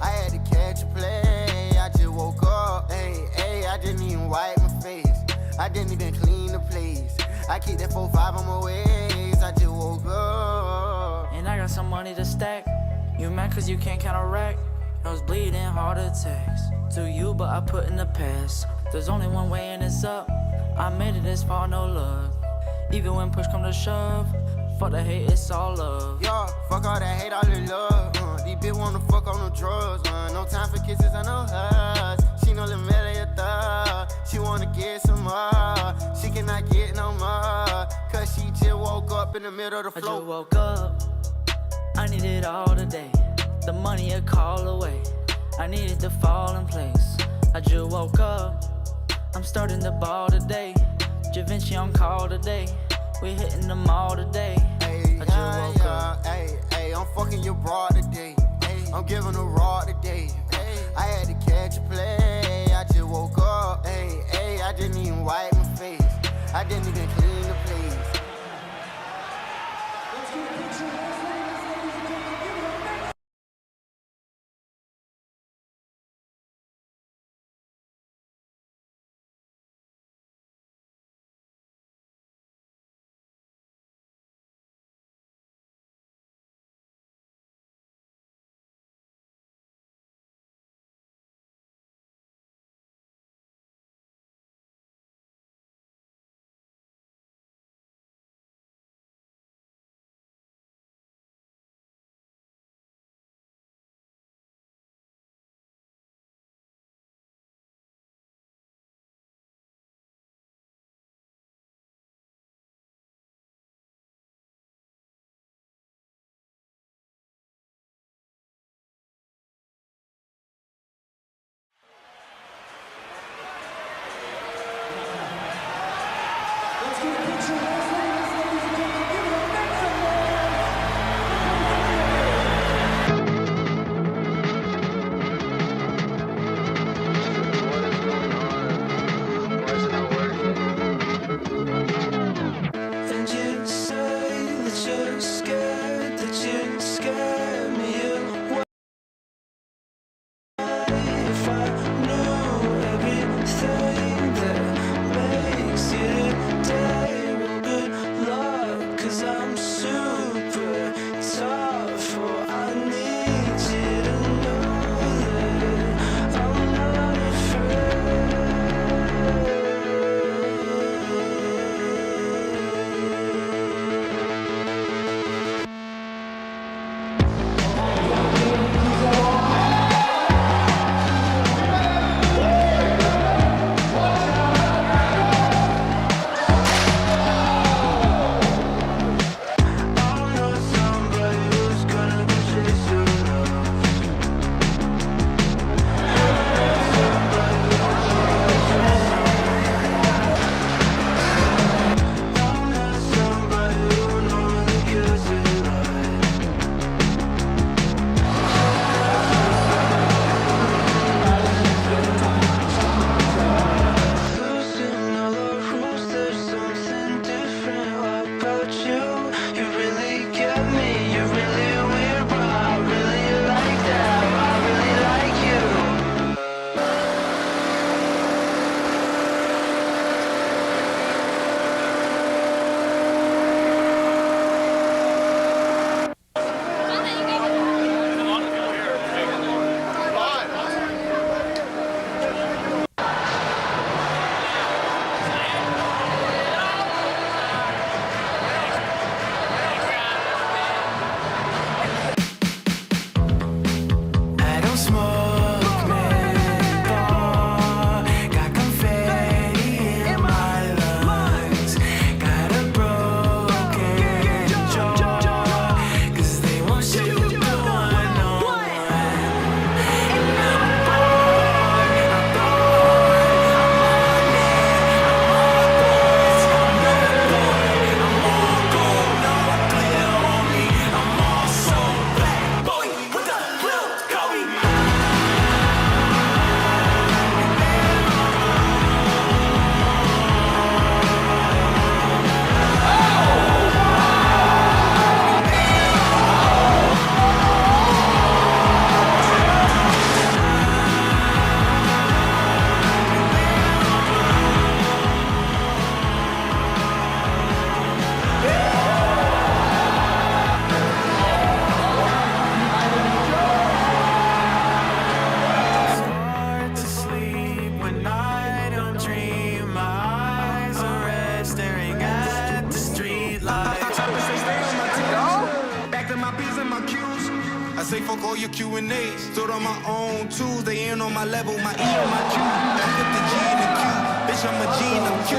I had to catch a play, I just woke up. I didn't even wipe my face, I didn't even clean the place. I keep that 4-5 on my waist, I just woke up. And I got some money to stack. You mad cause you can't count a rack? I was bleeding heart attacks. To you, but I put in the past. There's only one way and it's up. I made it this far, no love. Even when push come to shove, fuck the hate, it's all love. Yeah, fuck all that hate, all the love. These bitch wanna fuck on the drugs. No time for kisses and no hugs. She know the melody of thug. She wanna get some more. She cannot get no more. Cause she just woke up in the middle of the floor. I just woke up, I need it all today. The money a call away, I need it to fall in place. I just woke up, I'm starting the ball today. Javinci on call today, we hitting the mall today. I just woke up. I'm fucking your broad today. I'm giving a raw today. I had to catch a play, I just woke up. I didn't even wipe my face, I didn't even clean the place. I'm scared that you scare me away. If I knew everything that makes you today, well, good luck, 'cause I'm super tough. Oh, I need you to know that I'm not say fuck all your Q&As. Stood on my own tools, they ain't on my level, my E on my Q. I put the G in the Q, bitch I'm a G in the Q.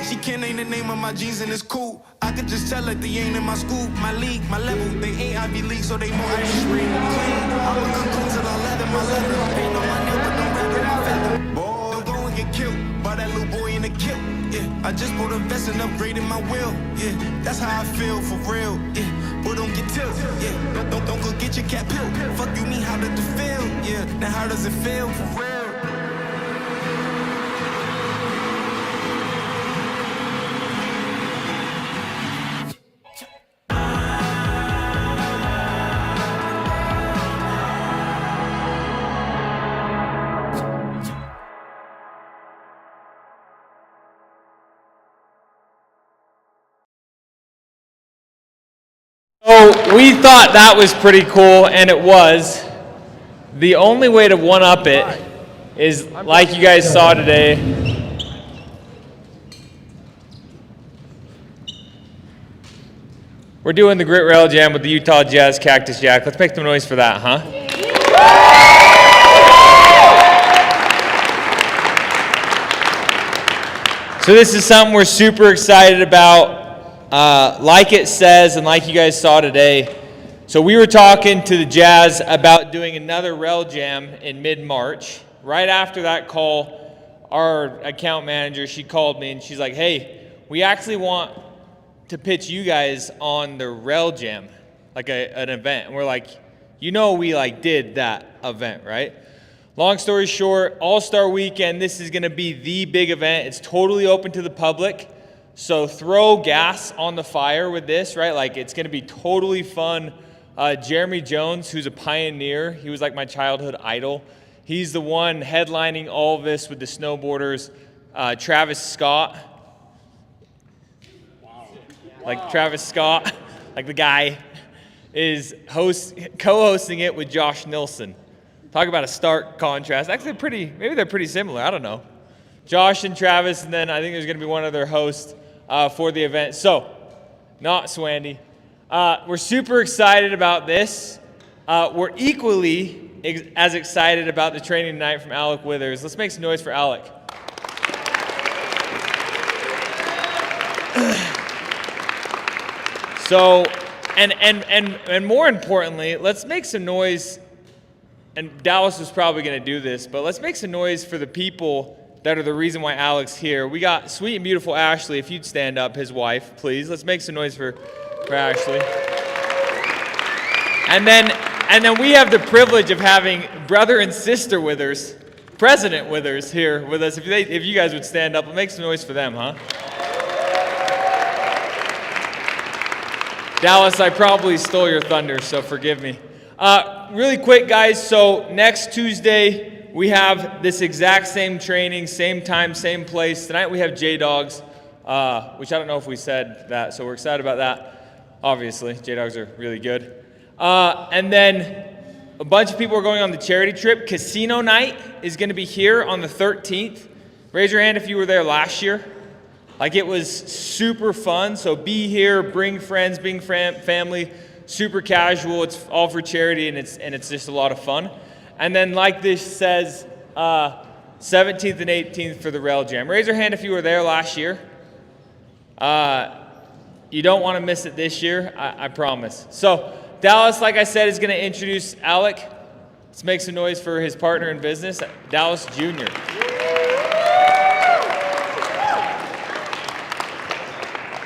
She can't name the name of my G's and it's cool. I could just tell that they ain't in my school, my league, my level. They ain't Ivy League, so they more extreme. Clean, I'm a good clean till I leather my leather. Ain't on my nail, but don't rattle my feather. Boy, don't go and get killed by that little boy in the kilt. Yeah, I just bought a vest and upgraded my wheel. Yeah, that's how I feel for real. Yeah, boy, don't get tilt. Yeah, don't go get your cat pill. Fuck you, mean how did it feel? Yeah, now how does it feel for real? So we thought that was pretty cool, and it was. The only way to one-up it is, like you guys saw today, we're doing the Grit Rail Jam with the Utah Jazz Cactus Jack. Let's make some noise for that, huh? So this is something we're super excited about. Like it says, and like you guys saw today, so we were talking to the Jazz about doing another Rail Jam in mid-March. Right after that call, our account manager, she called me and she's like, hey, we actually want to pitch you guys on the Rail Jam, like an event. And we're like, you know, we did that event, right? Long story short, All-Star Weekend, this is gonna be the big event. It's totally open to the public. So throw gas on the fire with this, right? Like, it's going to be totally fun. Jeremy Jones, who's a pioneer, he was like my childhood idol. He's the one headlining all of this with the snowboarders. Travis Scott. Like Travis Scott, like the guy, is co-hosting it with Josh Nilsson. Talk about a stark contrast. Actually, maybe they're pretty similar. I don't know. Josh and Travis, and then I think there's going to be one other host for the event. So, not Swandy. We're super excited about this. We're equally as excited about the training tonight from Alec Withers. Let's make some noise for Alec. So, and more importantly, let's make some noise, and Dallas was probably going to do this, but let's make some noise for the people that are the reason why Alec's here. We got sweet and beautiful Ashley, if you'd stand up, his wife, please. Let's make some noise for Ashley. And then we have the privilege of having brother and sister Withers, President Withers, here with us. If you guys would stand up and make some noise for them, huh? Dallas, I probably stole your thunder, so forgive me. Really quick, guys, so next Tuesday, we have this exact same training, same time, same place. Tonight we have J-Dogs, which I don't know if we said that, so we're excited about that. Obviously, J-Dogs are really good. And then a bunch of people are going on the charity trip. Casino night is going to be here on the 13th. Raise your hand if you were there last year. Like, it was super fun, so be here, bring friends, bring family, super casual. It's all for charity, and it's just a lot of fun. And then, like this says, 17th and 18th for the Rail Jam. Raise your hand if you were there last year. You don't want to miss it this year, I promise. So Dallas, like I said, is going to introduce Alec. Let's make some noise for his partner in business, Dallas Jr.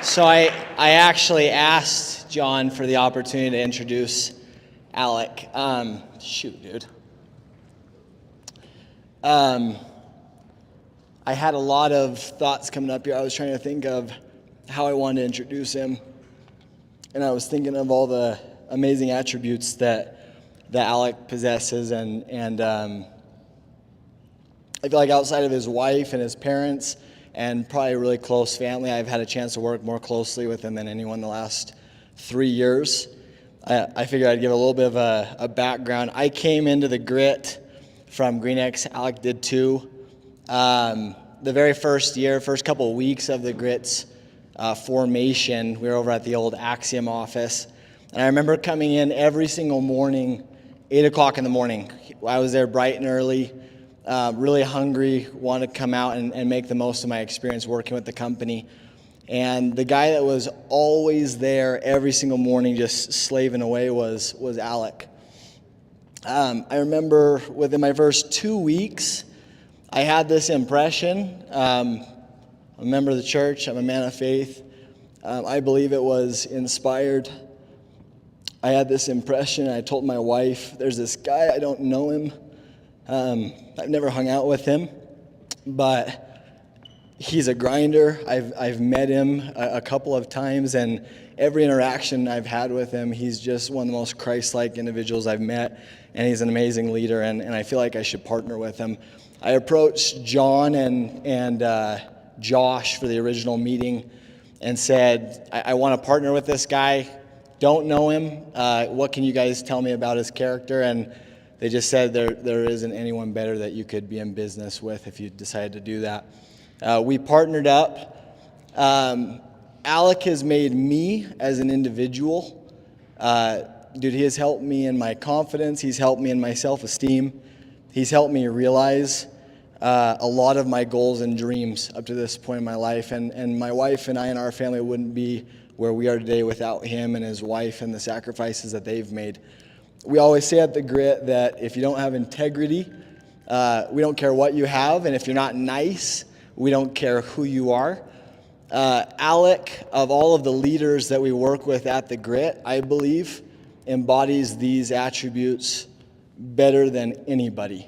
So I actually asked John for the opportunity to introduce Alec. Shoot, dude. I had a lot of thoughts coming up here. I was trying to think of how I wanted to introduce him. And I was thinking of all the amazing attributes that Alec possesses. And I feel like outside of his wife and his parents, and probably a really close family, I've had a chance to work more closely with him than anyone in the last 3 years. I figured I'd give a little bit of a background. I came into the Grit from Green X. Alec did too. The very first year, first couple of weeks of the Grit's formation, we were over at the old Axiom office. And I remember coming in every single morning, 8 o'clock in the morning. I was there bright and early. Really hungry, wanted to come out and make the most of my experience working with the company. And the guy that was always there every single morning just slaving away was Alec. I remember within my first 2 weeks, I had this impression. I'm a member of the church. I'm a man of faith. I believe it was inspired. I had this impression. I told my wife, there's this guy, I don't know him. I've never hung out with him, but he's a grinder. I've met him a couple of times, and every interaction I've had with him, he's just one of the most Christ-like individuals I've met, and he's an amazing leader, and I feel like I should partner with him. I approached John and Josh for the original meeting and said, I want to partner with this guy. Don't know him. What can you guys tell me about his character? And they just said there isn't anyone better that you could be in business with if you decided to do that. We partnered up. Alec has made me as an individual. Dude, he has helped me in my confidence. He's helped me in my self-esteem. He's helped me realize a lot of my goals and dreams up to this point in my life. And my wife and I and our family wouldn't be where we are today without him and his wife and the sacrifices that they've made. We always say at the Grit that if you don't have integrity, we don't care what you have, and if you're not nice, we don't care who you are. Alec, of all of the leaders that we work with at the Grit, I believe embodies these attributes better than anybody.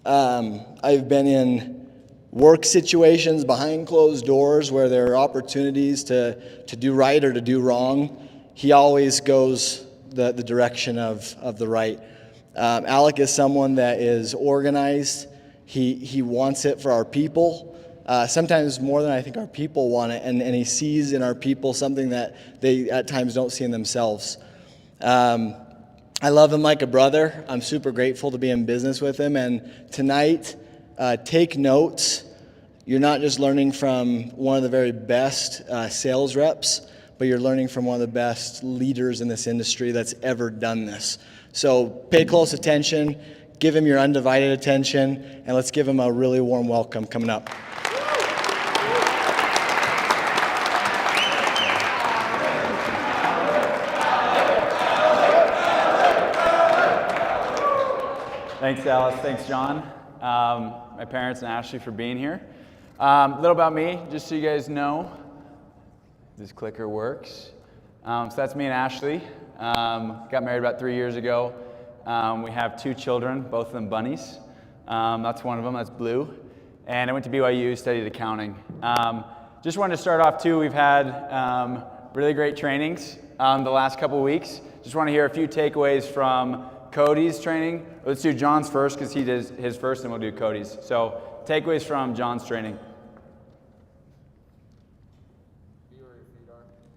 I've been in work situations behind closed doors where there are opportunities to do right or to do wrong, he always goes the direction of the right. Alec is someone that is organized. He wants it for our people, sometimes more than I think our people want it, and he sees in our people something that they at times don't see in themselves. I love him like a brother. I'm super grateful to be in business with him, and tonight, take notes. You're not just learning from one of the very best sales reps, but you're learning from one of the best leaders in this industry that's ever done this. So pay close attention, give him your undivided attention, and let's give him a really warm welcome coming up. Thanks, Alice. Thanks, John. My parents and Ashley for being here. A little about me, just so you guys know. This clicker works. So that's me and Ashley. Got married about 3 years ago. We have 2 children, both of them bunnies. That's one of them, that's Blue. And I went to BYU, studied accounting. Just wanted to start off too, we've had really great trainings the last couple of weeks. Just want to hear a few takeaways from Cody's training. Let's do John's first because he does his first, and we'll do Cody's. So takeaways from John's training.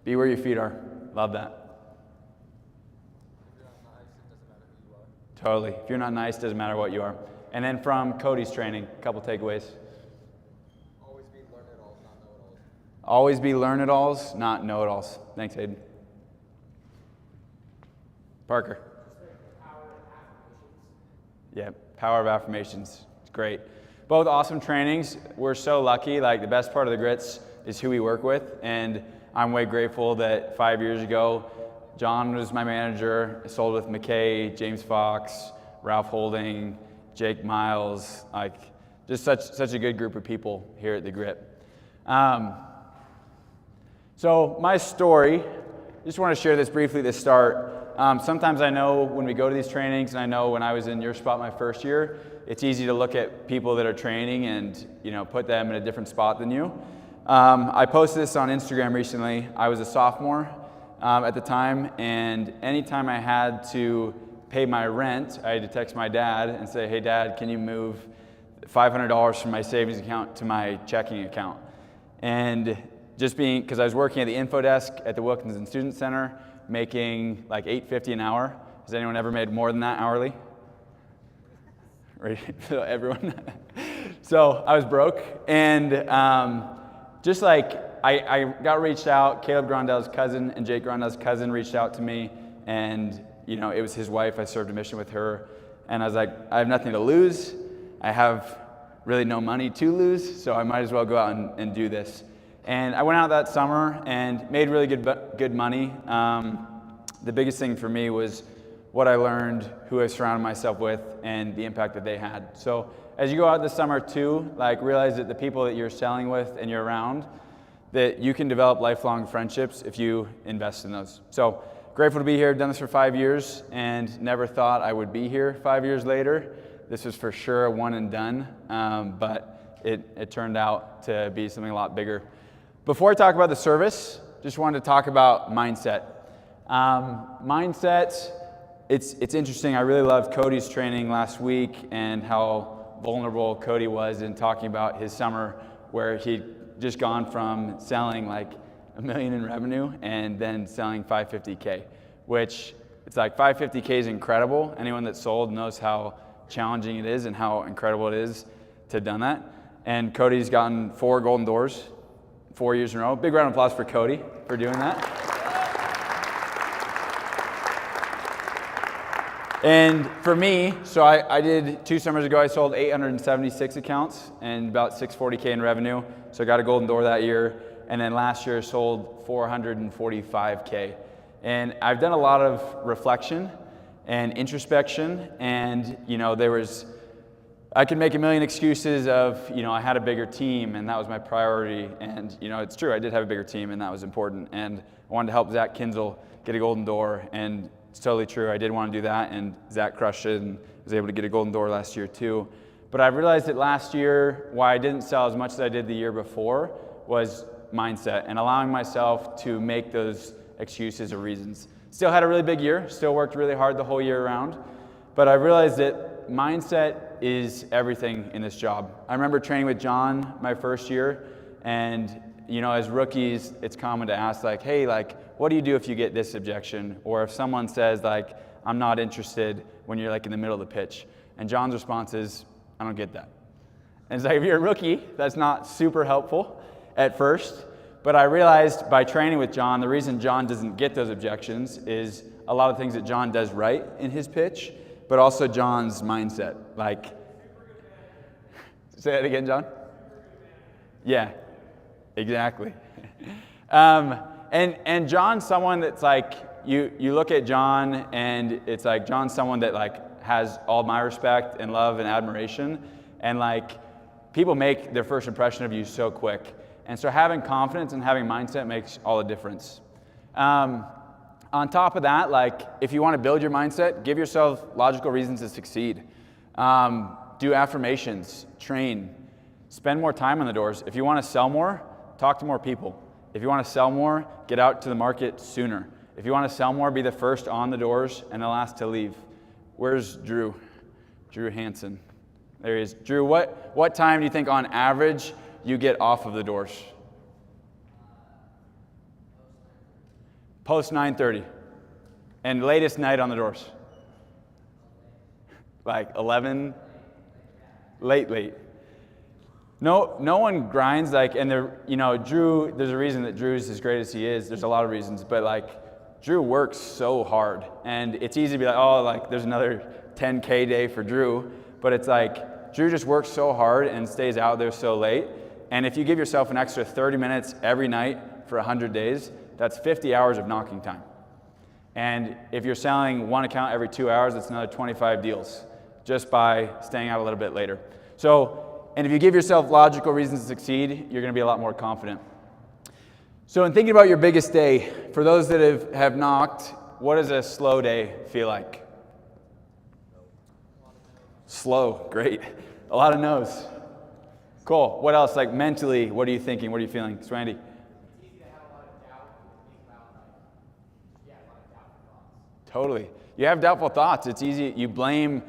Be where your feet are. Love that. Totally. If you're not nice, doesn't matter what you are. And then from Cody's training, a couple takeaways. Always be learn-it-alls, not know-it-alls. Thanks, Hayden. Parker. Yeah, power of affirmations. It's great. Both awesome trainings. We're so lucky. Like, the best part of the Grits is who we work with, and I'm way grateful that 5 years ago, John was my manager. I sold with McKay, James Fox, Ralph Holding, Jake Miles. Like, just such a good group of people here at the Grit. So my story, just want to share this briefly to start. Sometimes I know when we go to these trainings, and I know when I was in your spot my first year, it's easy to look at people that are training and put them in a different spot than you. I posted this on Instagram recently. I was a sophomore at the time, and anytime I had to pay my rent, I had to text my dad and say, "Hey Dad, can you move $500 from my savings account to my checking account?" And just because I was working at the info desk at the Wilkinson Student Center, making like $8.50 an hour. Has anyone ever made more than that hourly? Right, everyone. So I was broke, and just like I got reached out. Caleb Grondel's cousin and Jake Grondel's cousin reached out to me, and it was his wife. I served a mission with her, and I was like, I have nothing to lose. I have really no money to lose, so I might as well go out and do this. And I went out that summer and made really good money. The biggest thing for me was what I learned, who I surrounded myself with, and the impact that they had. So as you go out this summer too, realize that the people that you're selling with and you're around, that you can develop lifelong friendships if you invest in those. So grateful to be here. Done this for 5 years and never thought I would be here 5 years later. This was for sure a one and done, but it turned out to be something a lot bigger. Before I talk about the service, just wanted to talk about mindset. Mindset, it's interesting. I really loved Cody's training last week and how vulnerable Cody was in talking about his summer where he'd just gone from selling like $1 million in revenue and then selling $550K, which it's like $550K is incredible. Anyone that's sold knows how challenging it is and how incredible it is to have done that. And Cody's gotten 4 golden doors 4 years in a row. Big round of applause for Cody for doing that. And for me, so I did 2 summers ago, I sold 876 accounts and about $640K in revenue. So I got a golden door that year. And then last year sold $445K. And I've done a lot of reflection and introspection. And I could make a million excuses of, I had a bigger team and that was my priority. And, it's true, I did have a bigger team and that was important. And I wanted to help Zach Kinzel get a golden door. And it's totally true, I did want to do that. And Zach crushed it and was able to get a golden door last year too. But I realized that last year, why I didn't sell as much as I did the year before was mindset and allowing myself to make those excuses or reasons. Still had a really big year, still worked really hard the whole year around, but I realized that mindset is everything in this job. I remember training with John my first year, and you know, as rookies, it's common to ask like, hey, like, what do you do if you get this objection? Or if someone says like, I'm not interested when you're like in the middle of the pitch. And John's response is, I don't get that. And it's like, if you're a rookie, that's not super helpful at first. But I realized by training with John, the reason John doesn't get those objections is a lot of things that John does right in his pitch, but also John's mindset. Like, say that again, John? Yeah, exactly. And John's someone that's like, you look at John and it's like, John's someone that like has all my respect and love and admiration. And like, people make their first impression of you so quick. And so having confidence and having mindset makes all the difference. On top of that, like, if you want to build your mindset, give yourself logical reasons to succeed. Do affirmations, train, spend more time on the doors. If you want to sell more, talk to more people. If you want to sell more, get out to the market sooner. If you want to sell more, be the first on the doors and the last to leave. Where's Drew? Drew Hansen. There he is. Drew, what time do you think on average you get off of the doors? Post 9:30. And latest night on the doors? Like 11? Late. No one grinds like, and Drew, there's a reason that Drew's as great as he is. There's a lot of reasons, but like, Drew works so hard, and it's easy to be like, oh, like there's another 10K day for Drew, but it's like, Drew just works so hard and stays out there so late, and if you give yourself an extra 30 minutes every night for 100 days, that's 50 hours of knocking time. And if you're selling one account every 2 hours, that's another 25 deals, just by staying out a little bit later. So, and if you give yourself logical reasons to succeed, you're gonna be a lot more confident. So in thinking about your biggest day, for those that have knocked, what does a slow day feel like? Slow, great. A lot of no's. Cool. What else? Like mentally, what are you thinking? What are you feeling? Swandy? Totally. You have doubtful thoughts. It's easy. You blame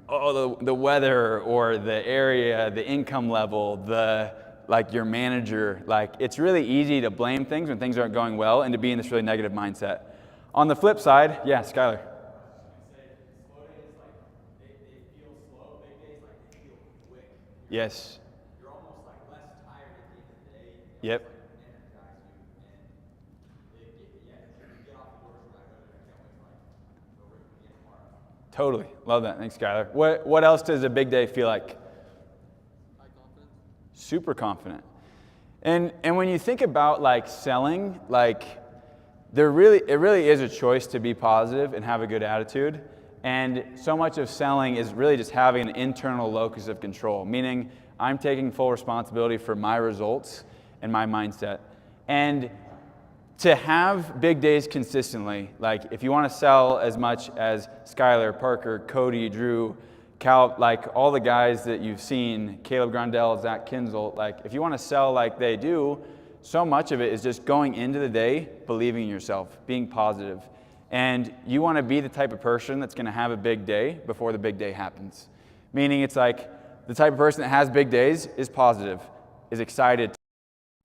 the weather or the area, the income level, like your manager. Like, it's really easy to blame things when things aren't going well and to be in this really negative mindset. On the flip side, yeah, Skylar. Yes. You're almost like less tired at the end of the day. Yep. Totally. Love that. Thanks, Skylar. What else does a big day feel like? High confidence. Super confident. And when you think about like selling, like it really is a choice to be positive and have a good attitude. And so much of selling is really just having an internal locus of control, meaning I'm taking full responsibility for my results and my mindset. And to have big days consistently, like if you want to sell as much as Skylar, Parker, Cody, Drew, Cal, like all the guys that you've seen, Caleb Grondell, Zach Kinzel, like if you want to sell like they do, so much of it is just going into the day, believing in yourself, being positive. And you want to be the type of person that's going to have a big day before the big day happens. Meaning it's like the type of person that has big days is positive, is excited,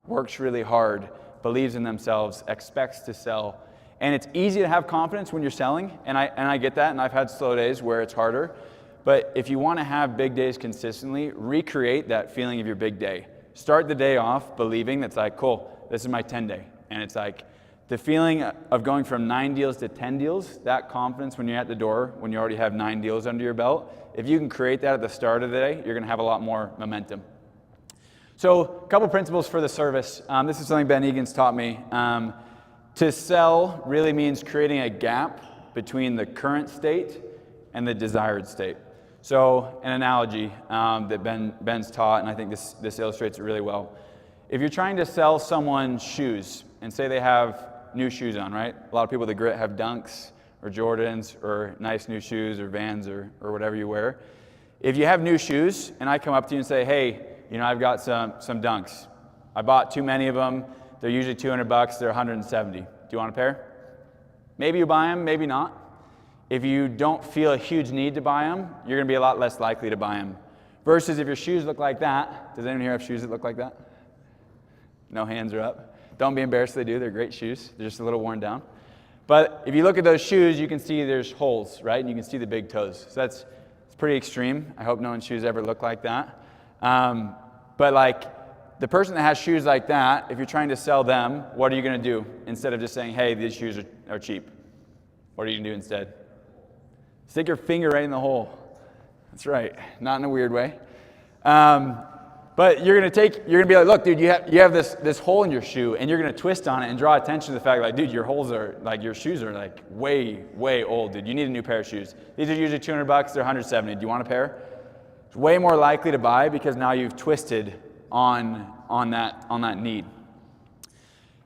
works really hard, believes in themselves, expects to sell. And it's easy to have confidence when you're selling, and I get that, and I've had slow days where it's harder. But if you want to have big days consistently, recreate that feeling of your big day. Start the day off believing that's like, cool, this is my 10-day. And it's like, the feeling of going from 9 deals to 10 deals, that confidence when you're at the door, when you already have 9 deals under your belt, if you can create that at the start of the day, you're going to have a lot more momentum. So a couple principles for the service. This is something Ben Egan's taught me. To sell really means creating a gap between the current state and the desired state. So an analogy that Ben's taught, and I think this illustrates it really well. If you're trying to sell someone shoes, and say they have new shoes on, right? A lot of people at the Grit have Dunks or Jordans or nice new shoes or Vans or whatever you wear. if you have new shoes and I come up to you and say, hey, you know, I've got some Dunks. I bought too many of them. They're usually $200, they're $170. Do you want a pair? Maybe you buy them, maybe not. If you don't feel a huge need to buy them, you're gonna be a lot less likely to buy them. Versus if your shoes look like that. Does anyone here have shoes that look like that? No hands are up. Don't be embarrassed if they do, they're great shoes. They're just a little worn down. But if you look at those shoes, you can see there's holes, right? And you can see the big toes. So it's pretty extreme. I hope no one's shoes ever look like that. But like the person that has shoes like that, if you're trying to sell them, what are you gonna do? Instead of just saying, hey, these shoes are cheap. What are you gonna do instead? Stick your finger right in the hole. That's right, not in a weird way. But you're gonna be like, look, dude, you have this hole in your shoe, and you're gonna twist on it and draw attention to the fact, like, dude, your shoes are like way old, dude. You need a new pair of shoes. These are usually $200, they're $170. Do you want a pair? It's way more likely to buy because now you've twisted on that need.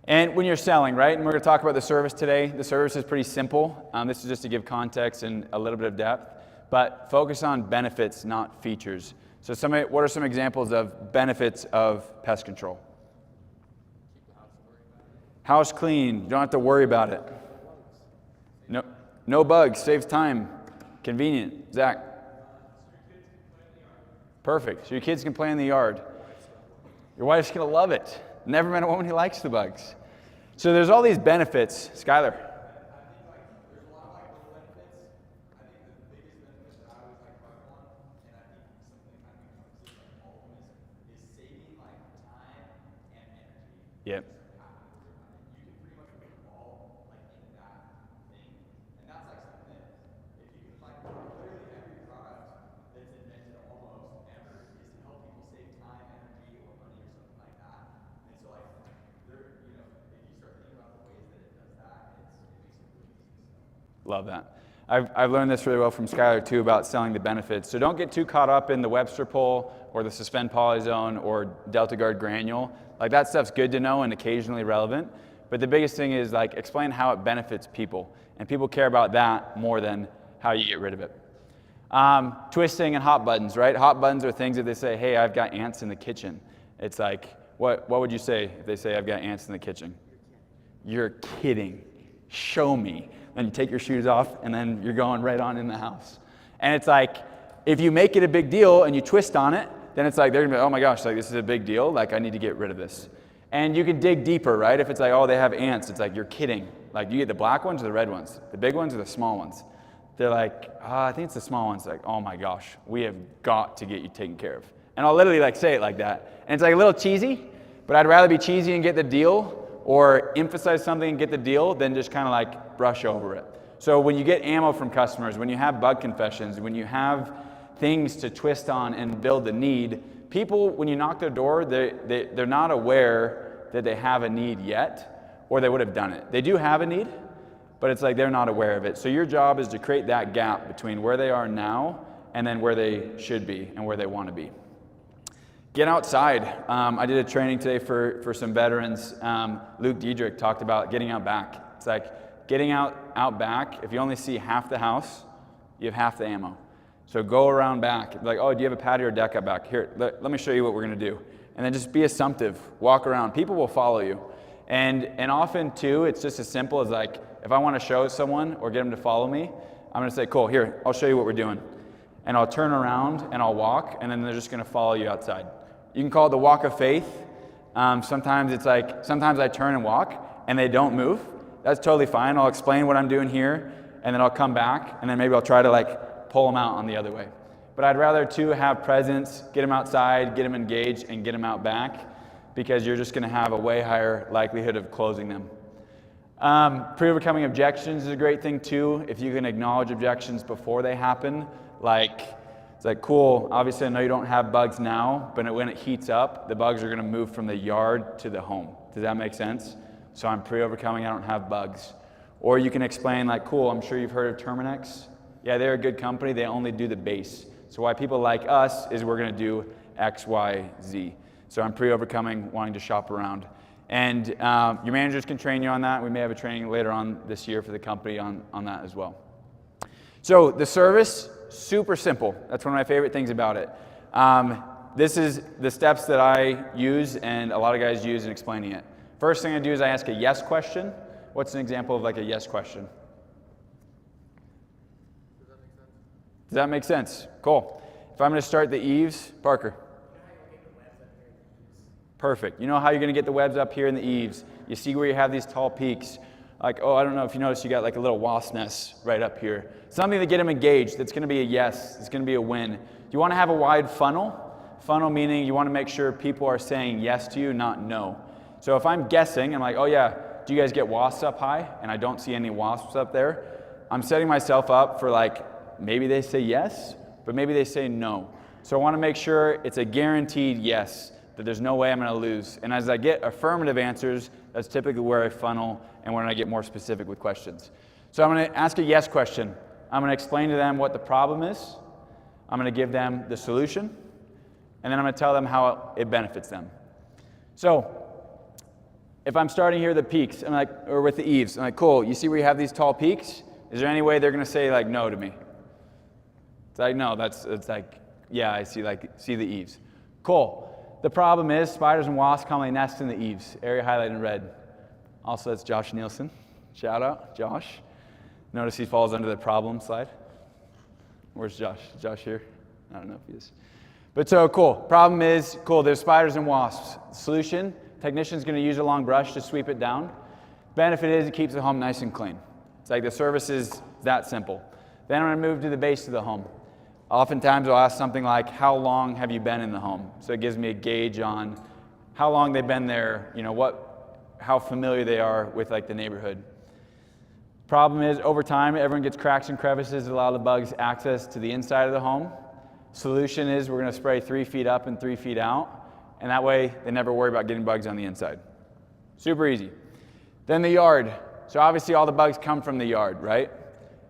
And when you're selling, right, and we're going to talk about the service today. The service is pretty simple. This is just to give context and a little bit of depth, but focus on benefits, not features. So what are some examples of benefits of pest control? House clean, you don't have to worry about it. No bugs, saves time, convenient. Zach? Perfect, so your kids can play in the yard. Your wife's going to love it. Never met a woman who likes the bugs. So there's all these benefits. Skylar? Yep. Love that. I've learned this really well from Skylar too about selling the benefits. So don't get too caught up in the Webster poll or the Suspend Polyzone or Delta Guard Granule. Like that stuff's good to know and occasionally relevant. But the biggest thing is like explain how it benefits people. And people care about that more than how you get rid of it. Twisting and hot buttons, right? Hot buttons are things that they say, hey, I've got ants in the kitchen. It's like, what would you say if they say I've got ants in the kitchen? You're kidding. Show me. Then you take your shoes off, and then you're going right on in the house. And it's like, if you make it a big deal and you twist on it, then it's like, they're gonna be, oh my gosh, like this is a big deal, like I need to get rid of this. And you can dig deeper, right? If it's like, oh, they have ants, it's like, you're kidding. Like, you get the black ones or the red ones? The big ones or the small ones? They're like, I think it's the small ones. Like, oh my gosh, we have got to get you taken care of. And I'll literally like say it like that. And it's like a little cheesy, but I'd rather be cheesy and get the deal or emphasize something and get the deal than just kind of like brush over it. So when you get ammo from customers, when you have bug confessions, when you have things to twist on and build the need, people, when you knock their door, they're not aware that they have a need yet, or they would have done it. They do have a need, but it's like they're not aware of it. So your job is to create that gap between where they are now and then where they should be and where they want to be. Get outside. I did a training today for some veterans. Luke Diedrich talked about getting out back. It's like getting out back. If you only see half the house, you have half the ammo. So go around back. Like, oh, do you have a patio or deck out back? Here, let me show you what we're going to do. And then just be assumptive. Walk around. People will follow you. And often, too, it's just as simple as like, if I want to show someone or get them to follow me, I'm going to say, cool, here, I'll show you what we're doing. And I'll turn around and I'll walk, and then they're just going to follow you outside. You can call it the walk of faith. Sometimes it's like, sometimes I turn and walk, and they don't move. That's totally fine. I'll explain what I'm doing here, and then I'll come back, and then maybe I'll try to like pull them out on the other way. But I'd rather, too, have presence, get them outside, get them engaged, and get them out back, because you're just going to have a way higher likelihood of closing them. Pre-overcoming objections is a great thing, too. If you can acknowledge objections before they happen, like, it's like, cool, obviously I know you don't have bugs now, but when it heats up, the bugs are going to move from the yard to the home. Does that make sense? So I'm pre-overcoming, I don't have bugs. Or you can explain, like, cool, I'm sure you've heard of Terminix. Yeah, they're a good company, they only do the base. So why people like us is we're going to do X, Y, Z. So I'm pre-overcoming, wanting to shop around. And your managers can train you on that. We may have a training later on this year for the company on that as well. So the service super simple. That's one of my favorite things about it. This is the steps that I use and a lot of guys use in explaining it. First thing I do is I ask a yes question. What's an example of like a yes question? Does that make sense? Cool. If I'm going to start the eaves, Parker. Perfect. You know how you're going to get the webs up here in the eaves. You see where you have these tall peaks. Like, oh, I don't know if you noticed, you got like a little wasp nest right up here. Something to get them engaged. That's going to be a yes. It's going to be a win. You want to have a wide funnel. Funnel meaning you want to make sure people are saying yes to you, not no. So if I'm guessing, I'm like, oh yeah, do you guys get wasps up high? And I don't see any wasps up there. I'm setting myself up for like, maybe they say yes, but maybe they say no. So I want to make sure it's a guaranteed yes, that there's no way I'm going to lose. And as I get affirmative answers, that's typically where I funnel and when I get more specific with questions. So I'm going to ask a yes question. I'm going to explain to them what the problem is. I'm going to give them the solution. And then I'm going to tell them how it benefits them. So if I'm starting here with the peaks, I'm like, or with the eaves, I'm like, cool, you see where you have these tall peaks? Is there any way they're going to say like no to me? It's like, no, it's like, yeah, I see the eaves. Cool. The problem is spiders and wasps commonly nest in the eaves, area highlighted in red. Also, that's Josh Nielsen. Shout out, Josh. Notice he falls under the problem slide. Where's Josh? Is Josh here? I don't know if he is. But so cool. Problem is, cool, there's spiders and wasps. Solution, technician's going to use a long brush to sweep it down. Benefit is it keeps the home nice and clean. It's like the service is that simple. Then I'm going to move to the base of the home. Oftentimes I'll ask something like, how long have you been in the home? So it gives me a gauge on how long they've been there, you know, how familiar they are with like the neighborhood. Problem is, over time, everyone gets cracks and crevices that allow the bugs access to the inside of the home. Solution is we're going to spray 3 feet up and 3 feet out, and that way they never worry about getting bugs on the inside. Super easy. Then the yard. So obviously all the bugs come from the yard, right?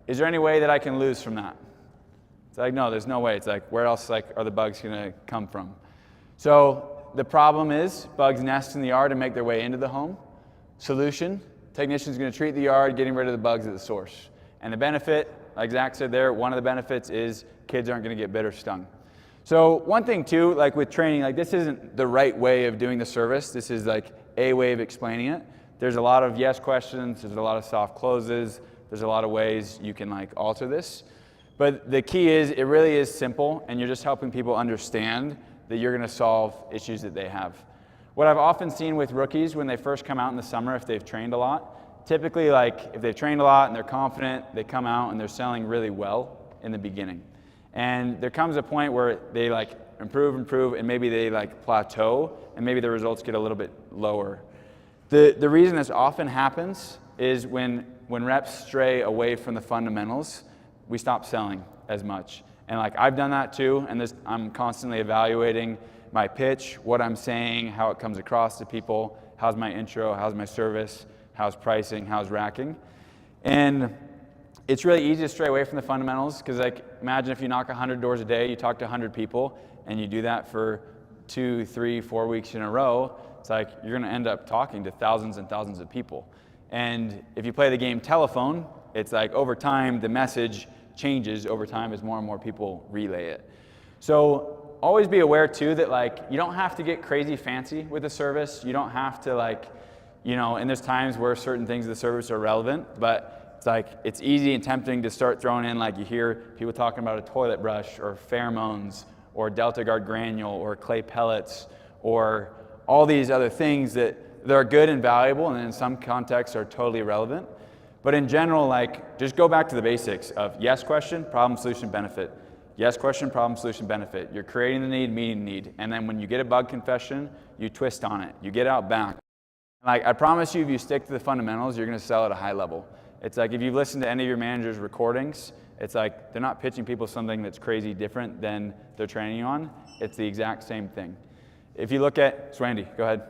Is there any way that I can lose from that? It's like, no, there's no way. It's like, where else are the bugs going to come from? So the problem is bugs nest in the yard and make their way into the home. Solution, technician's going to treat the yard, getting rid of the bugs at the source. And the benefit, like Zach said there, one of the benefits is kids aren't going to get bit or stung. So one thing too, like with training, like this isn't the right way of doing the service. This is like a way of explaining it. There's a lot of yes questions. There's a lot of soft closes. There's a lot of ways you can like alter this. But the key is it really is simple, and you're just helping people understand that you're going to solve issues that they have. What I've often seen with rookies when they first come out in the summer, if they've trained a lot, typically like if they've trained a lot and they're confident, they come out and they're selling really well in the beginning. And there comes a point where they like improve, and maybe they like plateau, and maybe the results get a little bit lower. The reason this often happens is when reps stray away from the fundamentals, we stop selling as much. And like I've done that too, and I'm constantly evaluating my pitch, what I'm saying, how it comes across to people, how's my intro, how's my service, how's pricing, how's racking. And it's really easy to stray away from the fundamentals because like imagine if you knock 100 doors a day, you talk to 100 people, and you do that for 2, 3, 4 weeks in a row, it's like you're going to end up talking to thousands and thousands of people. And if you play the game telephone, it's like over time the message changes over time as more and more people relay it. So always be aware too that like you don't have to get crazy fancy with the service. You don't have to like, you know, and there's times where certain things of the service are relevant, but it's like it's easy and tempting to start throwing in like you hear people talking about a toilet brush or pheromones or Delta Guard granule or clay pellets or all these other things that are good and valuable and in some contexts are totally irrelevant. But in general, like, just go back to the basics of yes question, problem, solution, benefit. Yes question, problem, solution, benefit. You're creating the need, meeting the need. And then when you get a bug confession, you twist on it. You get out back. Like, I promise you, if you stick to the fundamentals, you're going to sell at a high level. It's like if you've listened to any of your manager's recordings, it's like they're not pitching people something that's crazy different than they're training you on. It's the exact same thing. If you look at, Swandy, go ahead.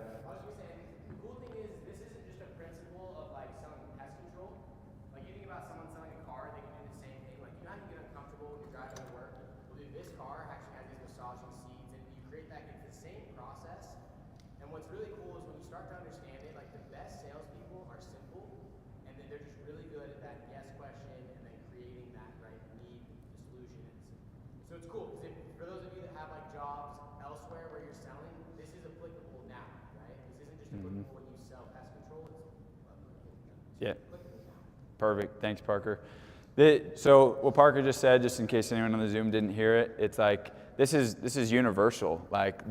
Yeah. Perfect. Thanks, Parker. So what Parker just said, just in case anyone on the Zoom didn't hear it, it's like this is universal. Like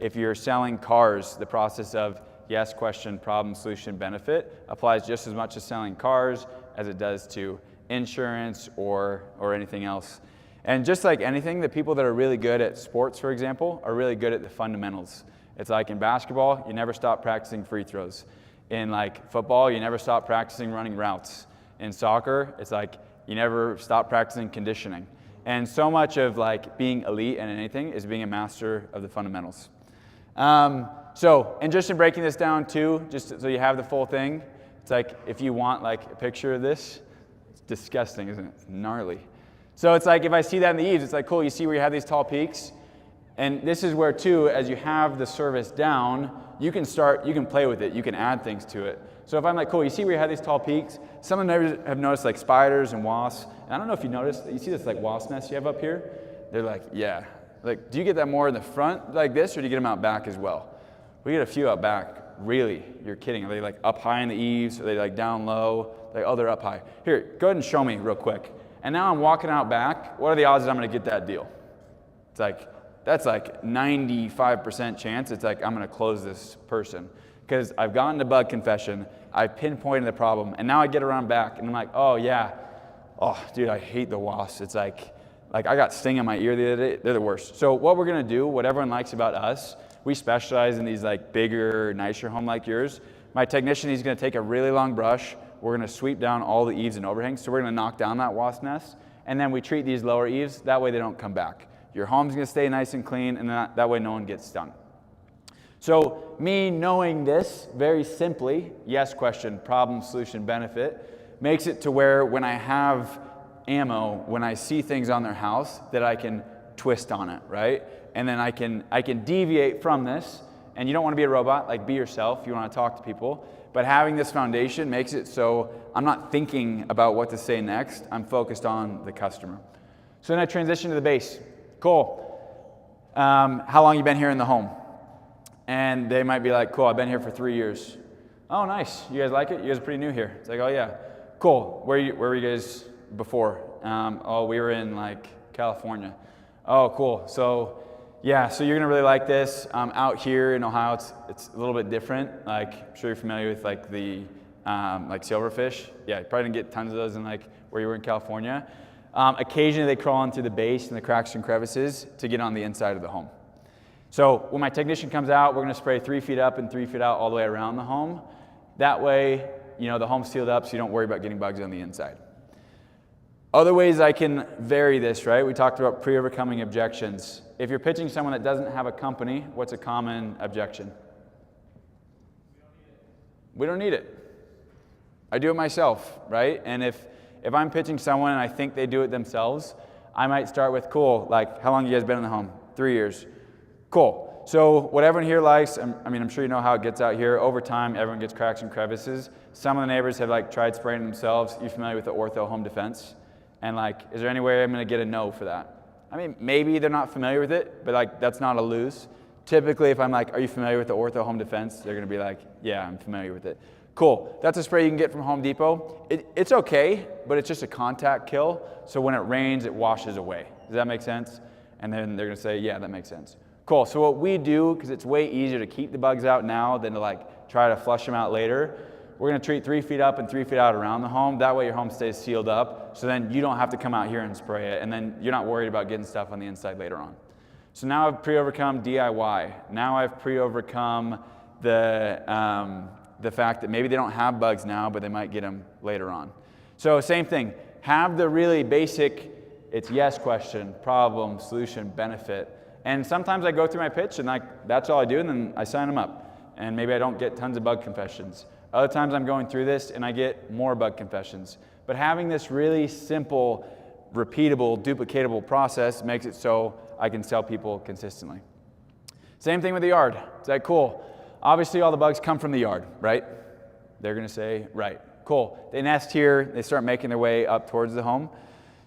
if you're selling cars, the process of yes, question, problem, solution, benefit applies just as much to selling cars as it does to insurance or anything else. And just like anything, the people that are really good at sports, for example, are really good at the fundamentals. It's like in basketball, you never stop practicing free throws. In like football, you never stop practicing running routes. In soccer, it's like you never stop practicing conditioning. And so much of like being elite in anything is being a master of the fundamentals. And just in breaking this down too, just so you have the full thing, it's like if you want like a picture of this, it's disgusting, isn't it? It's gnarly. So it's like if I see that in the eaves, it's like cool, you see where you have these tall peaks? And this is where too, as you have the service down, you can play with it, you can add things to it. So if I'm like, cool, you see where you have these tall peaks? Some of them have noticed like spiders and wasps. And I don't know if you noticed, you see this like wasp nest you have up here? They're like, yeah. Like, do you get that more in the front like this, or do you get them out back as well? We get a few out back. Really? You're kidding. Are they like up high in the eaves? Are they like down low? Like, oh, they're up high. Here, go ahead and show me real quick. And now I'm walking out back. What are the odds that I'm going to get that deal? It's like, that's like 95% chance. It's like, I'm going to close this person. Because I've gotten to bug confession, I've pinpointed the problem, and now I get around back, and I'm like, oh yeah, oh dude, I hate the wasps. It's like I got sting in my ear the other day. They're the worst. So what we're gonna do, what everyone likes about us, we specialize in these like bigger, nicer home like yours. My technician, he's gonna take a really long brush. We're gonna sweep down all the eaves and overhangs. So we're gonna knock down that wasp nest, and then we treat these lower eaves. That way they don't come back. Your home's gonna stay nice and clean, and that way no one gets stung. So me knowing this very simply, yes, question, problem, solution, benefit, makes it to where when I have ammo, when I see things on their house, that I can twist on it, right? And then I can deviate from this. And you don't want to be a robot, like be yourself. You want to talk to people. But having this foundation makes it so I'm not thinking about what to say next. I'm focused on the customer. So then I transition to the base. Cool. How long you been here in the home? And they might be like, cool, I've been here for 3 years. Oh, nice. You guys like it? You guys are pretty new here. It's like, oh, yeah. Cool. Where were you guys before? Oh, we were in, like, California. Oh, cool. So, yeah, so you're going to really like this. Out here in Ohio, it's a little bit different. Like, I'm sure you're familiar with, like, the, like, silverfish. Yeah, you probably didn't get tons of those in, like, where you were in California. Occasionally, they crawl into the base and the cracks and crevices to get on the inside of the home. So when my technician comes out, we're going to spray 3 feet up and 3 feet out all the way around the home. That way, you know, the home's sealed up so you don't worry about getting bugs on the inside. Other ways I can vary this, right? We talked about pre-overcoming objections. If you're pitching someone that doesn't have a company, what's a common objection? We don't need it. I do it myself, right? And if I'm pitching someone and I think they do it themselves, I might start with, cool, like, how long have you guys been in the home? 3 years. Cool. So what everyone here likes, I'm sure you know how it gets out here. Over time, everyone gets cracks and crevices. Some of the neighbors have like tried spraying themselves. You're familiar with the Ortho Home Defense? And like, is there any way I'm going to get a no for that? I mean, maybe they're not familiar with it, but like, that's not a lose. Typically, if I'm like, are you familiar with the Ortho Home Defense? They're going to be like, yeah, I'm familiar with it. Cool. That's a spray you can get from Home Depot. It's okay, but it's just a contact kill. So when it rains, it washes away. Does that make sense? And then they're going to say, yeah, that makes sense. Cool, so what we do, because it's way easier to keep the bugs out now than to like try to flush them out later, we're gonna treat 3 feet up and 3 feet out around the home. That way your home stays sealed up, so then you don't have to come out here and spray it, and then you're not worried about getting stuff on the inside later on. So now I've pre-overcome DIY. Now I've pre-overcome the fact that maybe they don't have bugs now, but they might get them later on. So same thing, have the really basic, it's yes question, problem, solution, benefit. And sometimes I go through my pitch and like that's all I do, and then I sign them up. And maybe I don't get tons of bug confessions. Other times I'm going through this and I get more bug confessions. But having this really simple, repeatable, duplicatable process makes it so I can sell people consistently. Same thing with the yard. It's like, cool. Obviously all the bugs come from the yard, right? They're gonna say, right. Cool. They nest here, they start making their way up towards the home.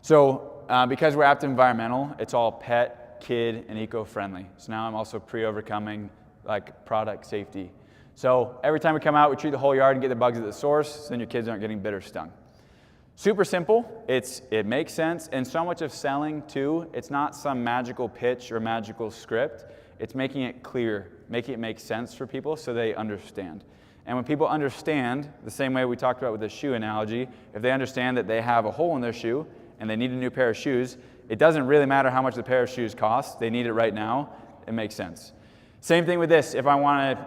So because we're Aptiv Environmental, it's all pet, kid, and eco-friendly. So now I'm also pre-overcoming like product safety. So every time we come out, we treat the whole yard and get the bugs at the source, so then your kids aren't getting bit or stung. Super simple, it makes sense, and so much of selling too, it's not some magical pitch or magical script, it's making it clear, making it make sense for people so they understand. And when people understand, the same way we talked about with the shoe analogy, if they understand that they have a hole in their shoe and they need a new pair of shoes, it doesn't really matter how much the pair of shoes costs, they need it right now, it makes sense. Same thing with this, if I wanted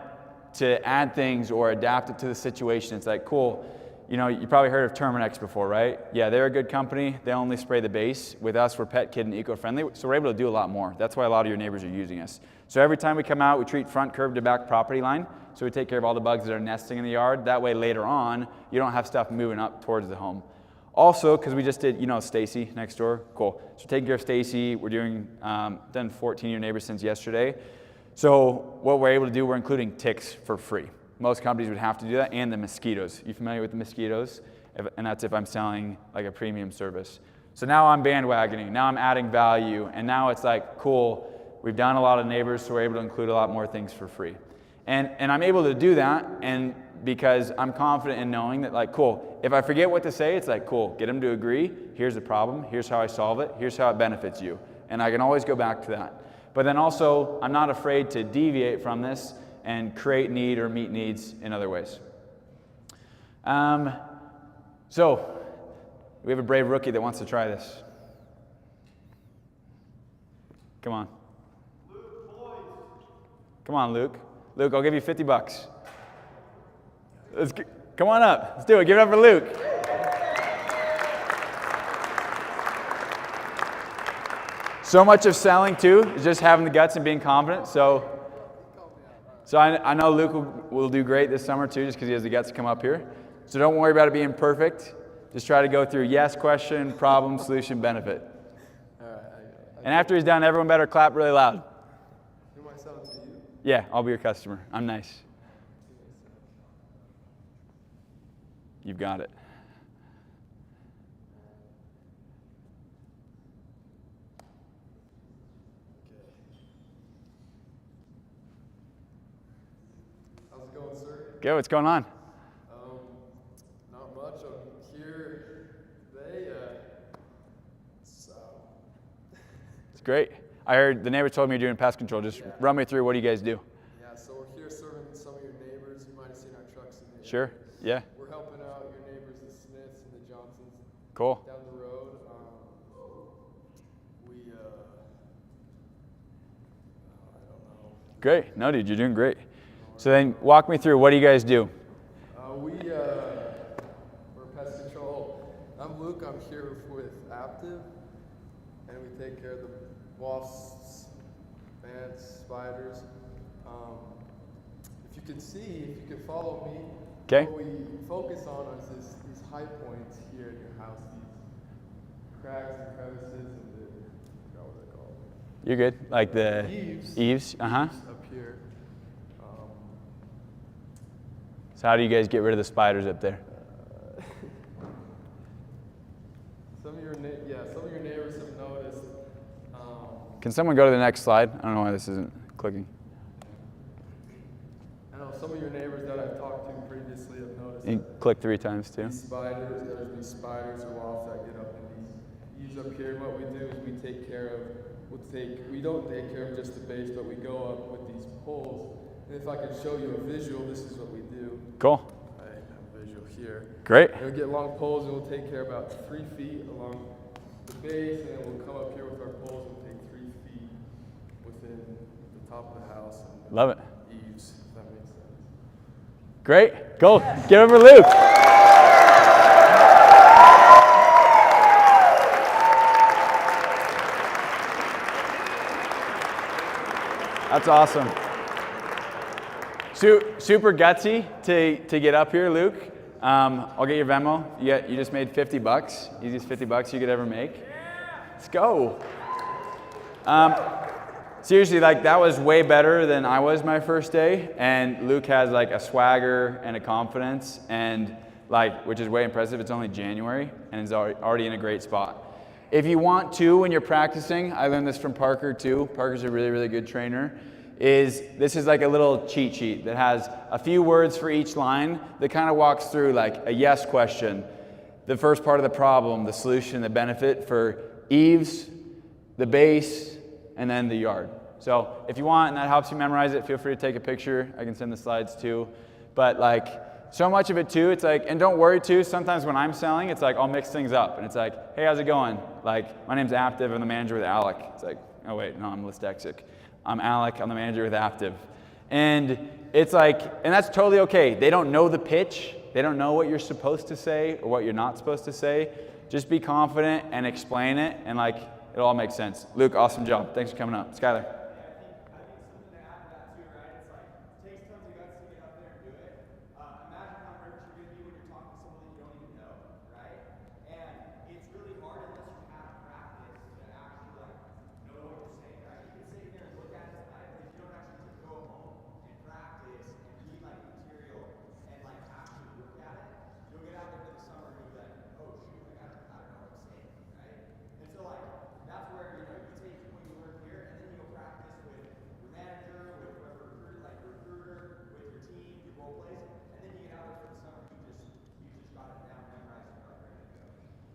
to add things or adapt it to the situation, it's like, cool, you know, you probably heard of Terminex before, right? Yeah, they're a good company. They only spray the base. With us, we're pet, kid, and eco-friendly, so we're able to do a lot more. That's why a lot of your neighbors are using us. So every time we come out, we treat front curb to back property line, so we take care of all the bugs that are nesting in the yard. That way, later on, you don't have stuff moving up towards the home. Also, because we just did, you know, Stacy next door, cool. So taking care of Stacy, we're doing, done 14 your neighbors since yesterday. So what we're able to do, we're including ticks for free. Most companies would have to do that, and the mosquitoes. You familiar with the mosquitoes? And that's if I'm selling like a premium service. So now I'm bandwagoning, now I'm adding value, and now it's like, cool, we've done a lot of neighbors, so we're able to include a lot more things for free. And I'm able to do that, and because I'm confident in knowing that, like, cool, if I forget what to say, it's like, cool, get them to agree, here's the problem, here's how I solve it, here's how it benefits you. And I can always go back to that. But then also, I'm not afraid to deviate from this and create need or meet needs in other ways. So, we have a brave rookie that wants to try this. Come on. Come on, Luke. Luke, I'll give you 50 bucks. Come on up. Let's do it. Give it up for Luke. So much of selling, too, is just having the guts and being confident. So I know Luke will do great this summer, too, just because he has the guts to come up here. So don't worry about it being perfect. Just try to go through yes, question, problem, solution, benefit. And after he's done, everyone better clap really loud. Who am I selling to you? Yeah, I'll be your customer. I'm nice. You've got it. How's it going, sir? Good, what's going on? Not much. I'm here today. It's great. I heard the neighbor told me you're doing pest control. Just run me through, what do you guys do? Yeah, so we're here serving some of your neighbors. You might have seen our trucks in the Sure, yeah. We're helping out your neighbors, the Smiths and the Johnsons. Cool. Down the road. I don't know. Great. No, dude, you're doing great. So then walk me through, what do you guys do? We're pest control. I'm Luke. I'm here with Aptive, and we take care of the wasps, ants, spiders. If you can see, if you can follow me, what we focus on is these high points here in your house, these cracks and crevices, and I forgot what they're called. You're good. Like the eaves. Eaves up here. So how do you guys get rid of the spiders up there? Some of your neighbors have noticed. Can someone go to the next slide? I don't know why this isn't clicking. I know some of your neighbors that I've talked to previously have noticed. You click 3 times too. These spiders, there's these spiders or wasps that get up in these eaves up here. What we do is we take care of, we don't take care of just the base, but we go up with these poles. And if I could show you a visual, this is what we do. Cool. I have a visual here. Great. And we'll get long poles and we'll take care of about 3 feet along the base, and then we'll come up here with our poles and take 3 feet within the top of the house. And love it. Eaves, if that makes sense. Great. Go. Get over Luke. That's awesome. Super gutsy to get up here, Luke. I'll get your Venmo. You just made 50 bucks. Easiest 50 bucks you could ever make. Let's go. Seriously, like, that was way better than I was my first day. And Luke has like a swagger and a confidence, and like, which is way impressive. It's only January and is already in a great spot. If you want to, when you're practicing, I learned this from Parker too. Parker's a really, really good trainer. is this is like a little cheat sheet that has a few words for each line that kind of walks through like a yes question, the first part of the problem, the solution, the benefit for eaves, the base, and then the yard. So if you want and that helps you memorize it, feel free to take a picture. I can send the slides too. But like so much of it too, it's like, and don't worry too, sometimes when I'm selling, it's like I'll mix things up. And it's like, hey, how's it going? Like, my name's Aptiv, I'm the manager with Alec. It's like, oh wait, no, I'm dyslexic. I'm Alec, I'm the manager with Aptiv. And it's like, and that's totally okay. They don't know the pitch. They don't know what you're supposed to say or what you're not supposed to say. Just be confident and explain it, and like, it all makes sense. Luke, awesome job. Thanks for coming up. Skylar.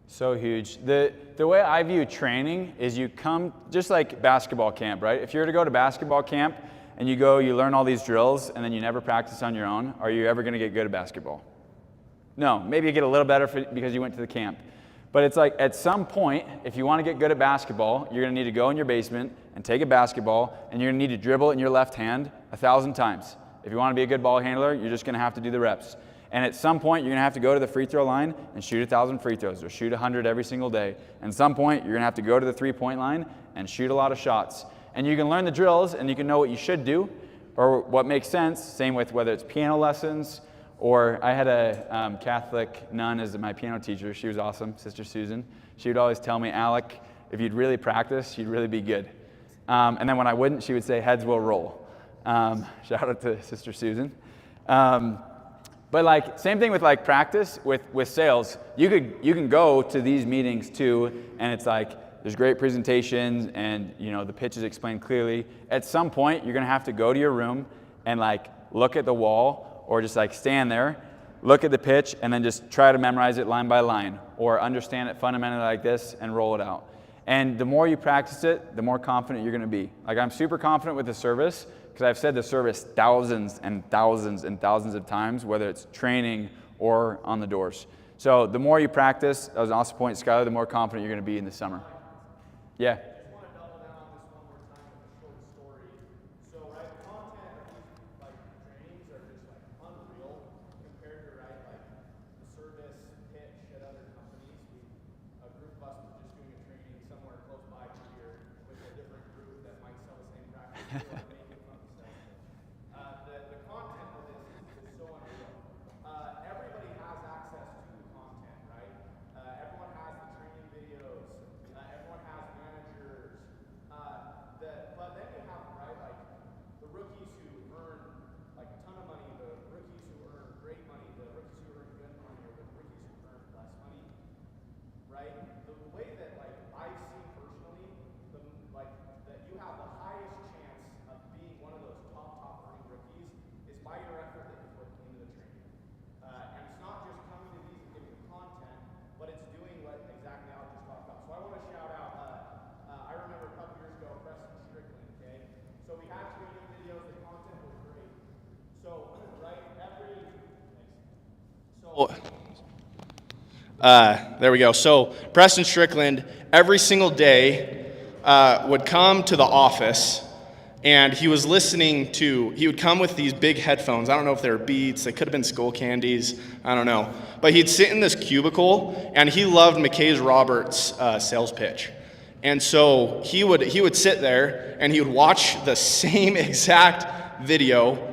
So huge. The way I view training is you come, just like basketball camp, right? If you were to go to basketball camp and you go, you learn all these drills and then you never practice on your own, are you ever going to get good at basketball? No, maybe you get a little better because you went to the camp. But it's like at some point, if you want to get good at basketball, you're going to need to go in your basement and take a basketball and you're going to need to dribble it in your left hand 1,000 times. If you want to be a good ball handler, you're just going to have to do the reps. And at some point, you're going to have to go to the free throw line and shoot 1,000 free throws or shoot 100 every single day. And at some point, you're going to have to go to the three-point line and shoot a lot of shots. And you can learn the drills and you can know what you should do or what makes sense. Same with whether it's piano lessons or I had a Catholic nun as my piano teacher. She was awesome, Sister Susan. She would always tell me, Alec, if you'd really practice, you'd really be good. And then when I wouldn't, she would say, heads will roll. Shout out to Sister Susan. But like same thing with like practice with sales. You can go to these meetings too, and it's like there's great presentations and you know the pitch is explained clearly. At some point, you're gonna have to go to your room and like look at the wall or just like stand there, look at the pitch, and then just try to memorize it line by line or understand it fundamentally like this and roll it out. And the more you practice it, the more confident you're gonna be. Like I'm super confident with the service, because I've said the service thousands and thousands and thousands of times, whether it's training or on the doors. So the more you practice, that was an awesome point, Skylar, the more confident you're going to be in the summer. Yeah. There we go. So Preston Strickland every single day would come to the office and he was listening to, he would come with these big headphones. I don't know if they were Beats, they could have been Skull Candies, I don't know. But he'd sit in this cubicle and he loved McKay Roberts' sales pitch. And so he would sit there and he would watch the same exact video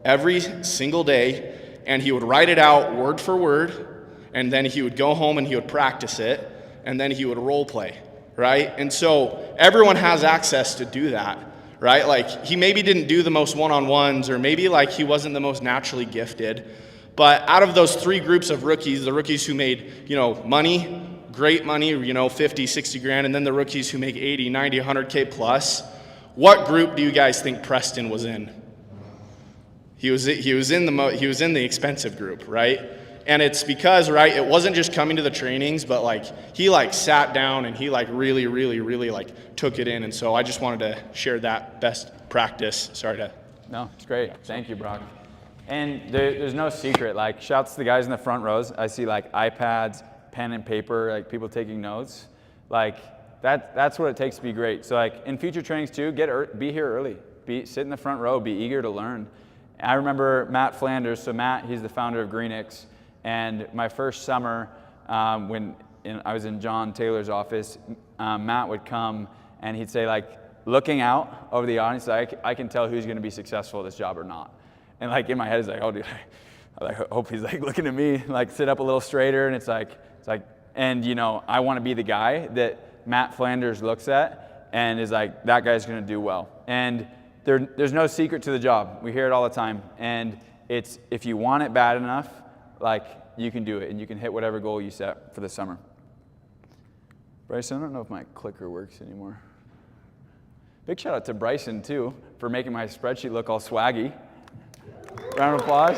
every single day and he would write it out word for word. And then he would go home and he would practice it, and then he would role play, right? And so everyone has access to do that, right? Like he maybe didn't do the most one-on-ones, or maybe like he wasn't the most naturally gifted, but out of those three groups of rookies, the rookies who made, you know, money, great money, you know, 50, 60 grand, and then the rookies who make 80, 90, 100K plus, What group do you guys think Preston was in? He was in the expensive group, right? And it's because, right, it wasn't just coming to the trainings, but like he like sat down and he like really, really, really like took it in. And so I just wanted to share that best practice. Sorry to. No, it's great. Thank you, Brock. And there's no secret. Like, shouts to the guys in the front rows. I see like iPads, pen and paper, like people taking notes. Like that's what it takes to be great. So like in future trainings too, be here early. Sit in the front row. Be eager to learn. I remember Matt Flanders. So Matt, he's the founder of Greenix. And my first summer, when I was in John Taylor's office, Matt would come and he'd say, like, looking out over the audience, like, I can tell who's going to be successful at this job or not. And like in my head, it's like, oh, dude, I hope he's like looking at me, like sit up a little straighter. And it's like, and you know, I want to be the guy that Matt Flanders looks at and is like, that guy's going to do well. And there's no secret to the job. We hear it all the time. And it's, if you want it bad enough, like, you can do it, and you can hit whatever goal you set for the summer. Bryson, I don't know if my clicker works anymore. Big shout out to Bryson, too, for making my spreadsheet look all swaggy. Round of applause.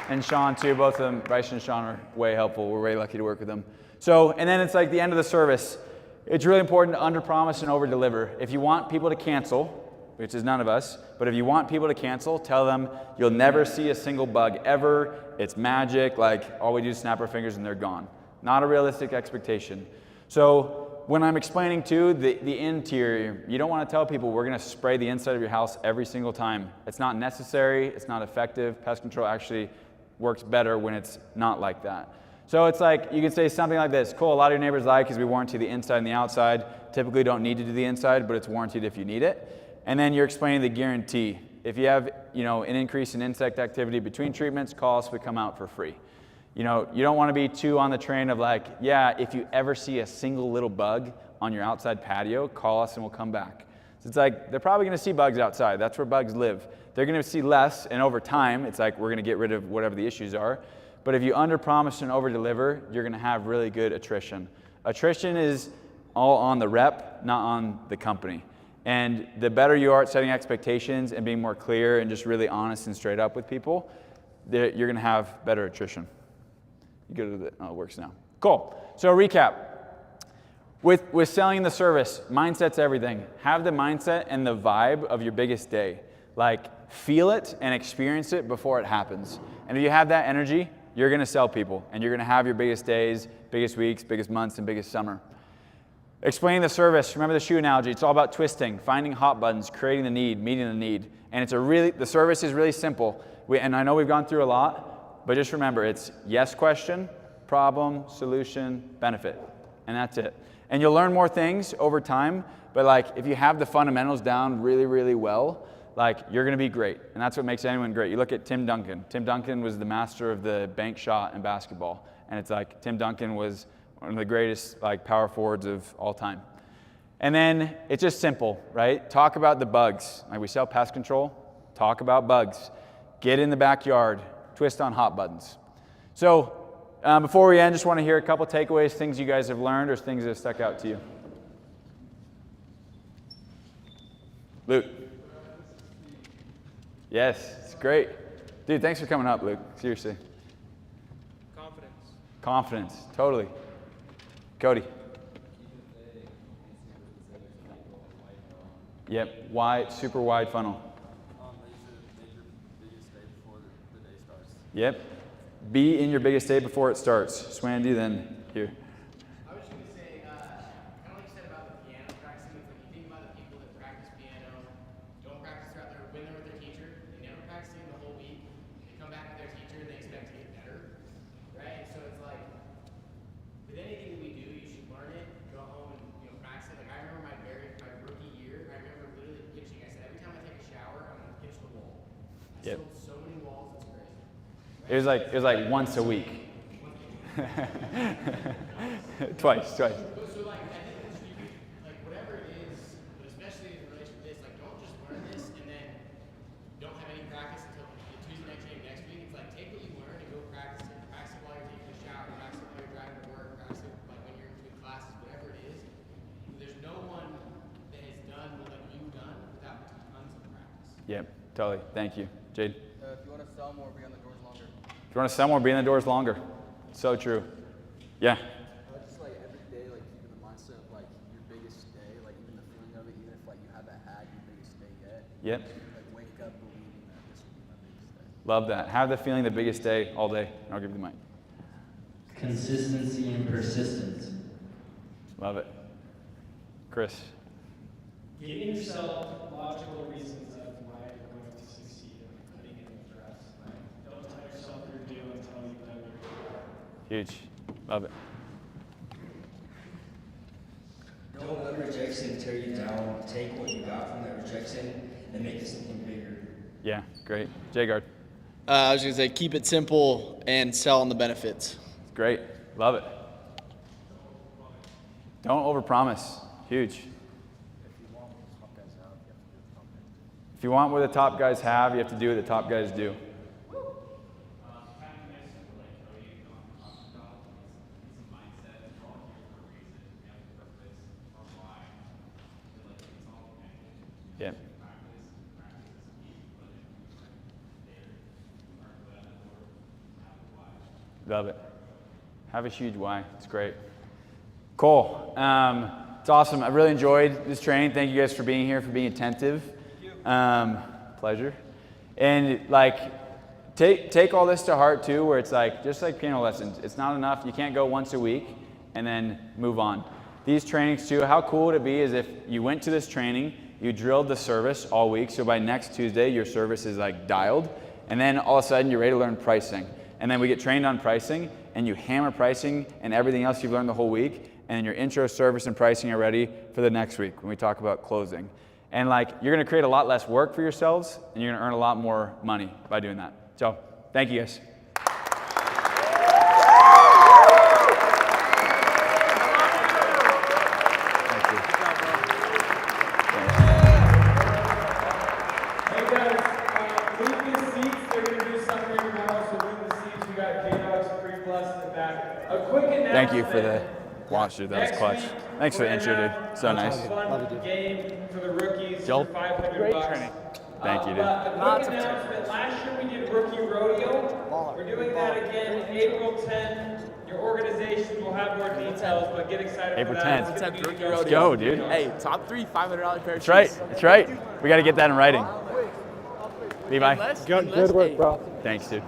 And Sean, too. Both of them, Bryson and Sean, are way helpful. We're way lucky to work with them. So, and then it's like the end of the service. It's really important to under-promise and over-deliver. If you want people to cancel, which is none of us, but if you want people to cancel, tell them you'll never see a single bug ever. It's magic, like all we do is snap our fingers and they're gone. Not a realistic expectation. So when I'm explaining too, the interior, you don't want to tell people we're going to spray the inside of your house every single time. It's not necessary, it's not effective. Pest control actually works better when it's not like that. So it's like, you can say something like this: cool, a lot of your neighbors like is we warranty the inside and the outside. Typically don't need to do the inside, but it's warranted if you need it. And then you're explaining the guarantee. If you have, you know, an increase in insect activity between treatments, call us, we come out for free. You know, you don't want to be too on the train of like, yeah, if you ever see a single little bug on your outside patio, call us and we'll come back. So it's like, they're probably going to see bugs outside. That's where bugs live. They're going to see less, and over time, it's like we're going to get rid of whatever the issues are. But if you under-promise and over-deliver, you're going to have really good attrition. Attrition is all on the rep, not on the company. And the better you are at setting expectations and being more clear and just really honest and straight up with people, you're going to have better attrition. You go to the, oh, it works now. Cool. So recap. With selling the service, mindset's everything. Have the mindset and the vibe of your biggest day. Like, feel it and experience it before it happens. And if you have that energy, you're going to sell people. And you're going to have your biggest days, biggest weeks, biggest months, and biggest summer. Explaining the service, remember the shoe analogy. It's all about twisting, finding hot buttons, creating the need, meeting the need. And the service is really simple. And I know we've gone through a lot, but just remember, it's yes question, problem, solution, benefit. And that's it. And you'll learn more things over time, but like if you have the fundamentals down really, really well, like you're going to be great. And that's what makes anyone great. You look at Tim Duncan. Tim Duncan was the master of the bank shot in basketball. And it's like Tim Duncan was one of the greatest like power forwards of all time. And then it's just simple, right? Talk about the bugs. Like we sell pest control, talk about bugs. Get in the backyard, twist on hot buttons. So before we end, just want to hear a couple takeaways, things you guys have learned or things that have stuck out to you. Luke. Yes, it's great. Dude, thanks for coming up, Luke. Seriously. Confidence, totally. Cody. Yep, wide, super wide funnel. Yep. Be in your biggest day before it starts. Swandy, then here. I was just going to say, kind of like you said about the piano practicing, it's like you think about the people that practice piano, don't practice throughout when they're with their teacher, they never practice it the whole week, they come back with their teacher and they expect to get better, right? So it's like, with anything that we do, you should learn it, go home and practice it. Like I remember my rookie year, I remember literally pitching. I said, every time I take a shower, I'm going to pitch the wall. I sold so many walls, it's crazy. It was like once a week. Twice. So like I think that you like whatever it is, but especially in relation to this, like don't just learn this and then don't have any practice until the Tuesday night game next week. It's like take what you learned and go practice it. Practice it while you're taking a shower, practice it while you're driving to work, practice it like when you're in between classes, whatever it is. There's no one Yep, totally. Thank you. Jade? If you want to sell more, be on the doors longer. If you want to sell more, be in the doors longer. So true. Yeah. Just like every day, like keeping the mindset of like your biggest day, like even the feeling of it, even if like you haven't had your biggest day yet. Yep. Like wake up believing that this will be my biggest day. Love that. Have the feeling the biggest day all day. I'll give you the mic. Consistency and persistence. Love it. Chris? Giving yourself logical reasons of why you're going to succeed and putting it in the dress. Like, don't tell yourself you're due until you've done your Huge. Love it. Don't let rejection tear you down. Take what you got from that rejection and make it something bigger. Yeah, great. J-Guard? I was going to say, keep it simple and sell on the benefits. Great. Love it. Don't overpromise. Huge. If you want what the top guys have, you have to do what the top guys do. Yeah. Love it. Have a huge why. It's great. Cool. It's awesome. I really enjoyed this training. Thank you guys for being here, for being attentive. Pleasure. And like, take all this to heart too, where it's like, just like piano lessons, it's not enough. You can't go once a week and then move on. These trainings too, how cool would it be is if you went to this training, you drilled the service all week, so by next Tuesday, your service is like dialed, and then all of a sudden you're ready to learn pricing. And then we get trained on pricing, and you hammer pricing and everything else you've learned the whole week, and then your intro, service, and pricing are ready for the next week when we talk about closing. And like, you're gonna create a lot less work for yourselves, and you're gonna earn a lot more money by doing that. So, thank you guys. Hey guys, leave these seats. They're going to do something in your house. So leave the seats. We got K-Dogs Free Plus in the back. A quick announcement. Thank you for the watch, dude. That was clutch. Thanks for the intro, dude. So nice. Fun game for the rookies. Joel. For $500. Great training. Thank you, dude. A quick announcement. Last year we did Rookie Rodeo. We're doing that again April 10th. Your organization will have more details, but get excited April for that. 10th. Let's go, dude. Hey, top 3, $500 pair of That's right. That's right. We got to get that in writing. Levi. Good work, bro. Thanks, dude.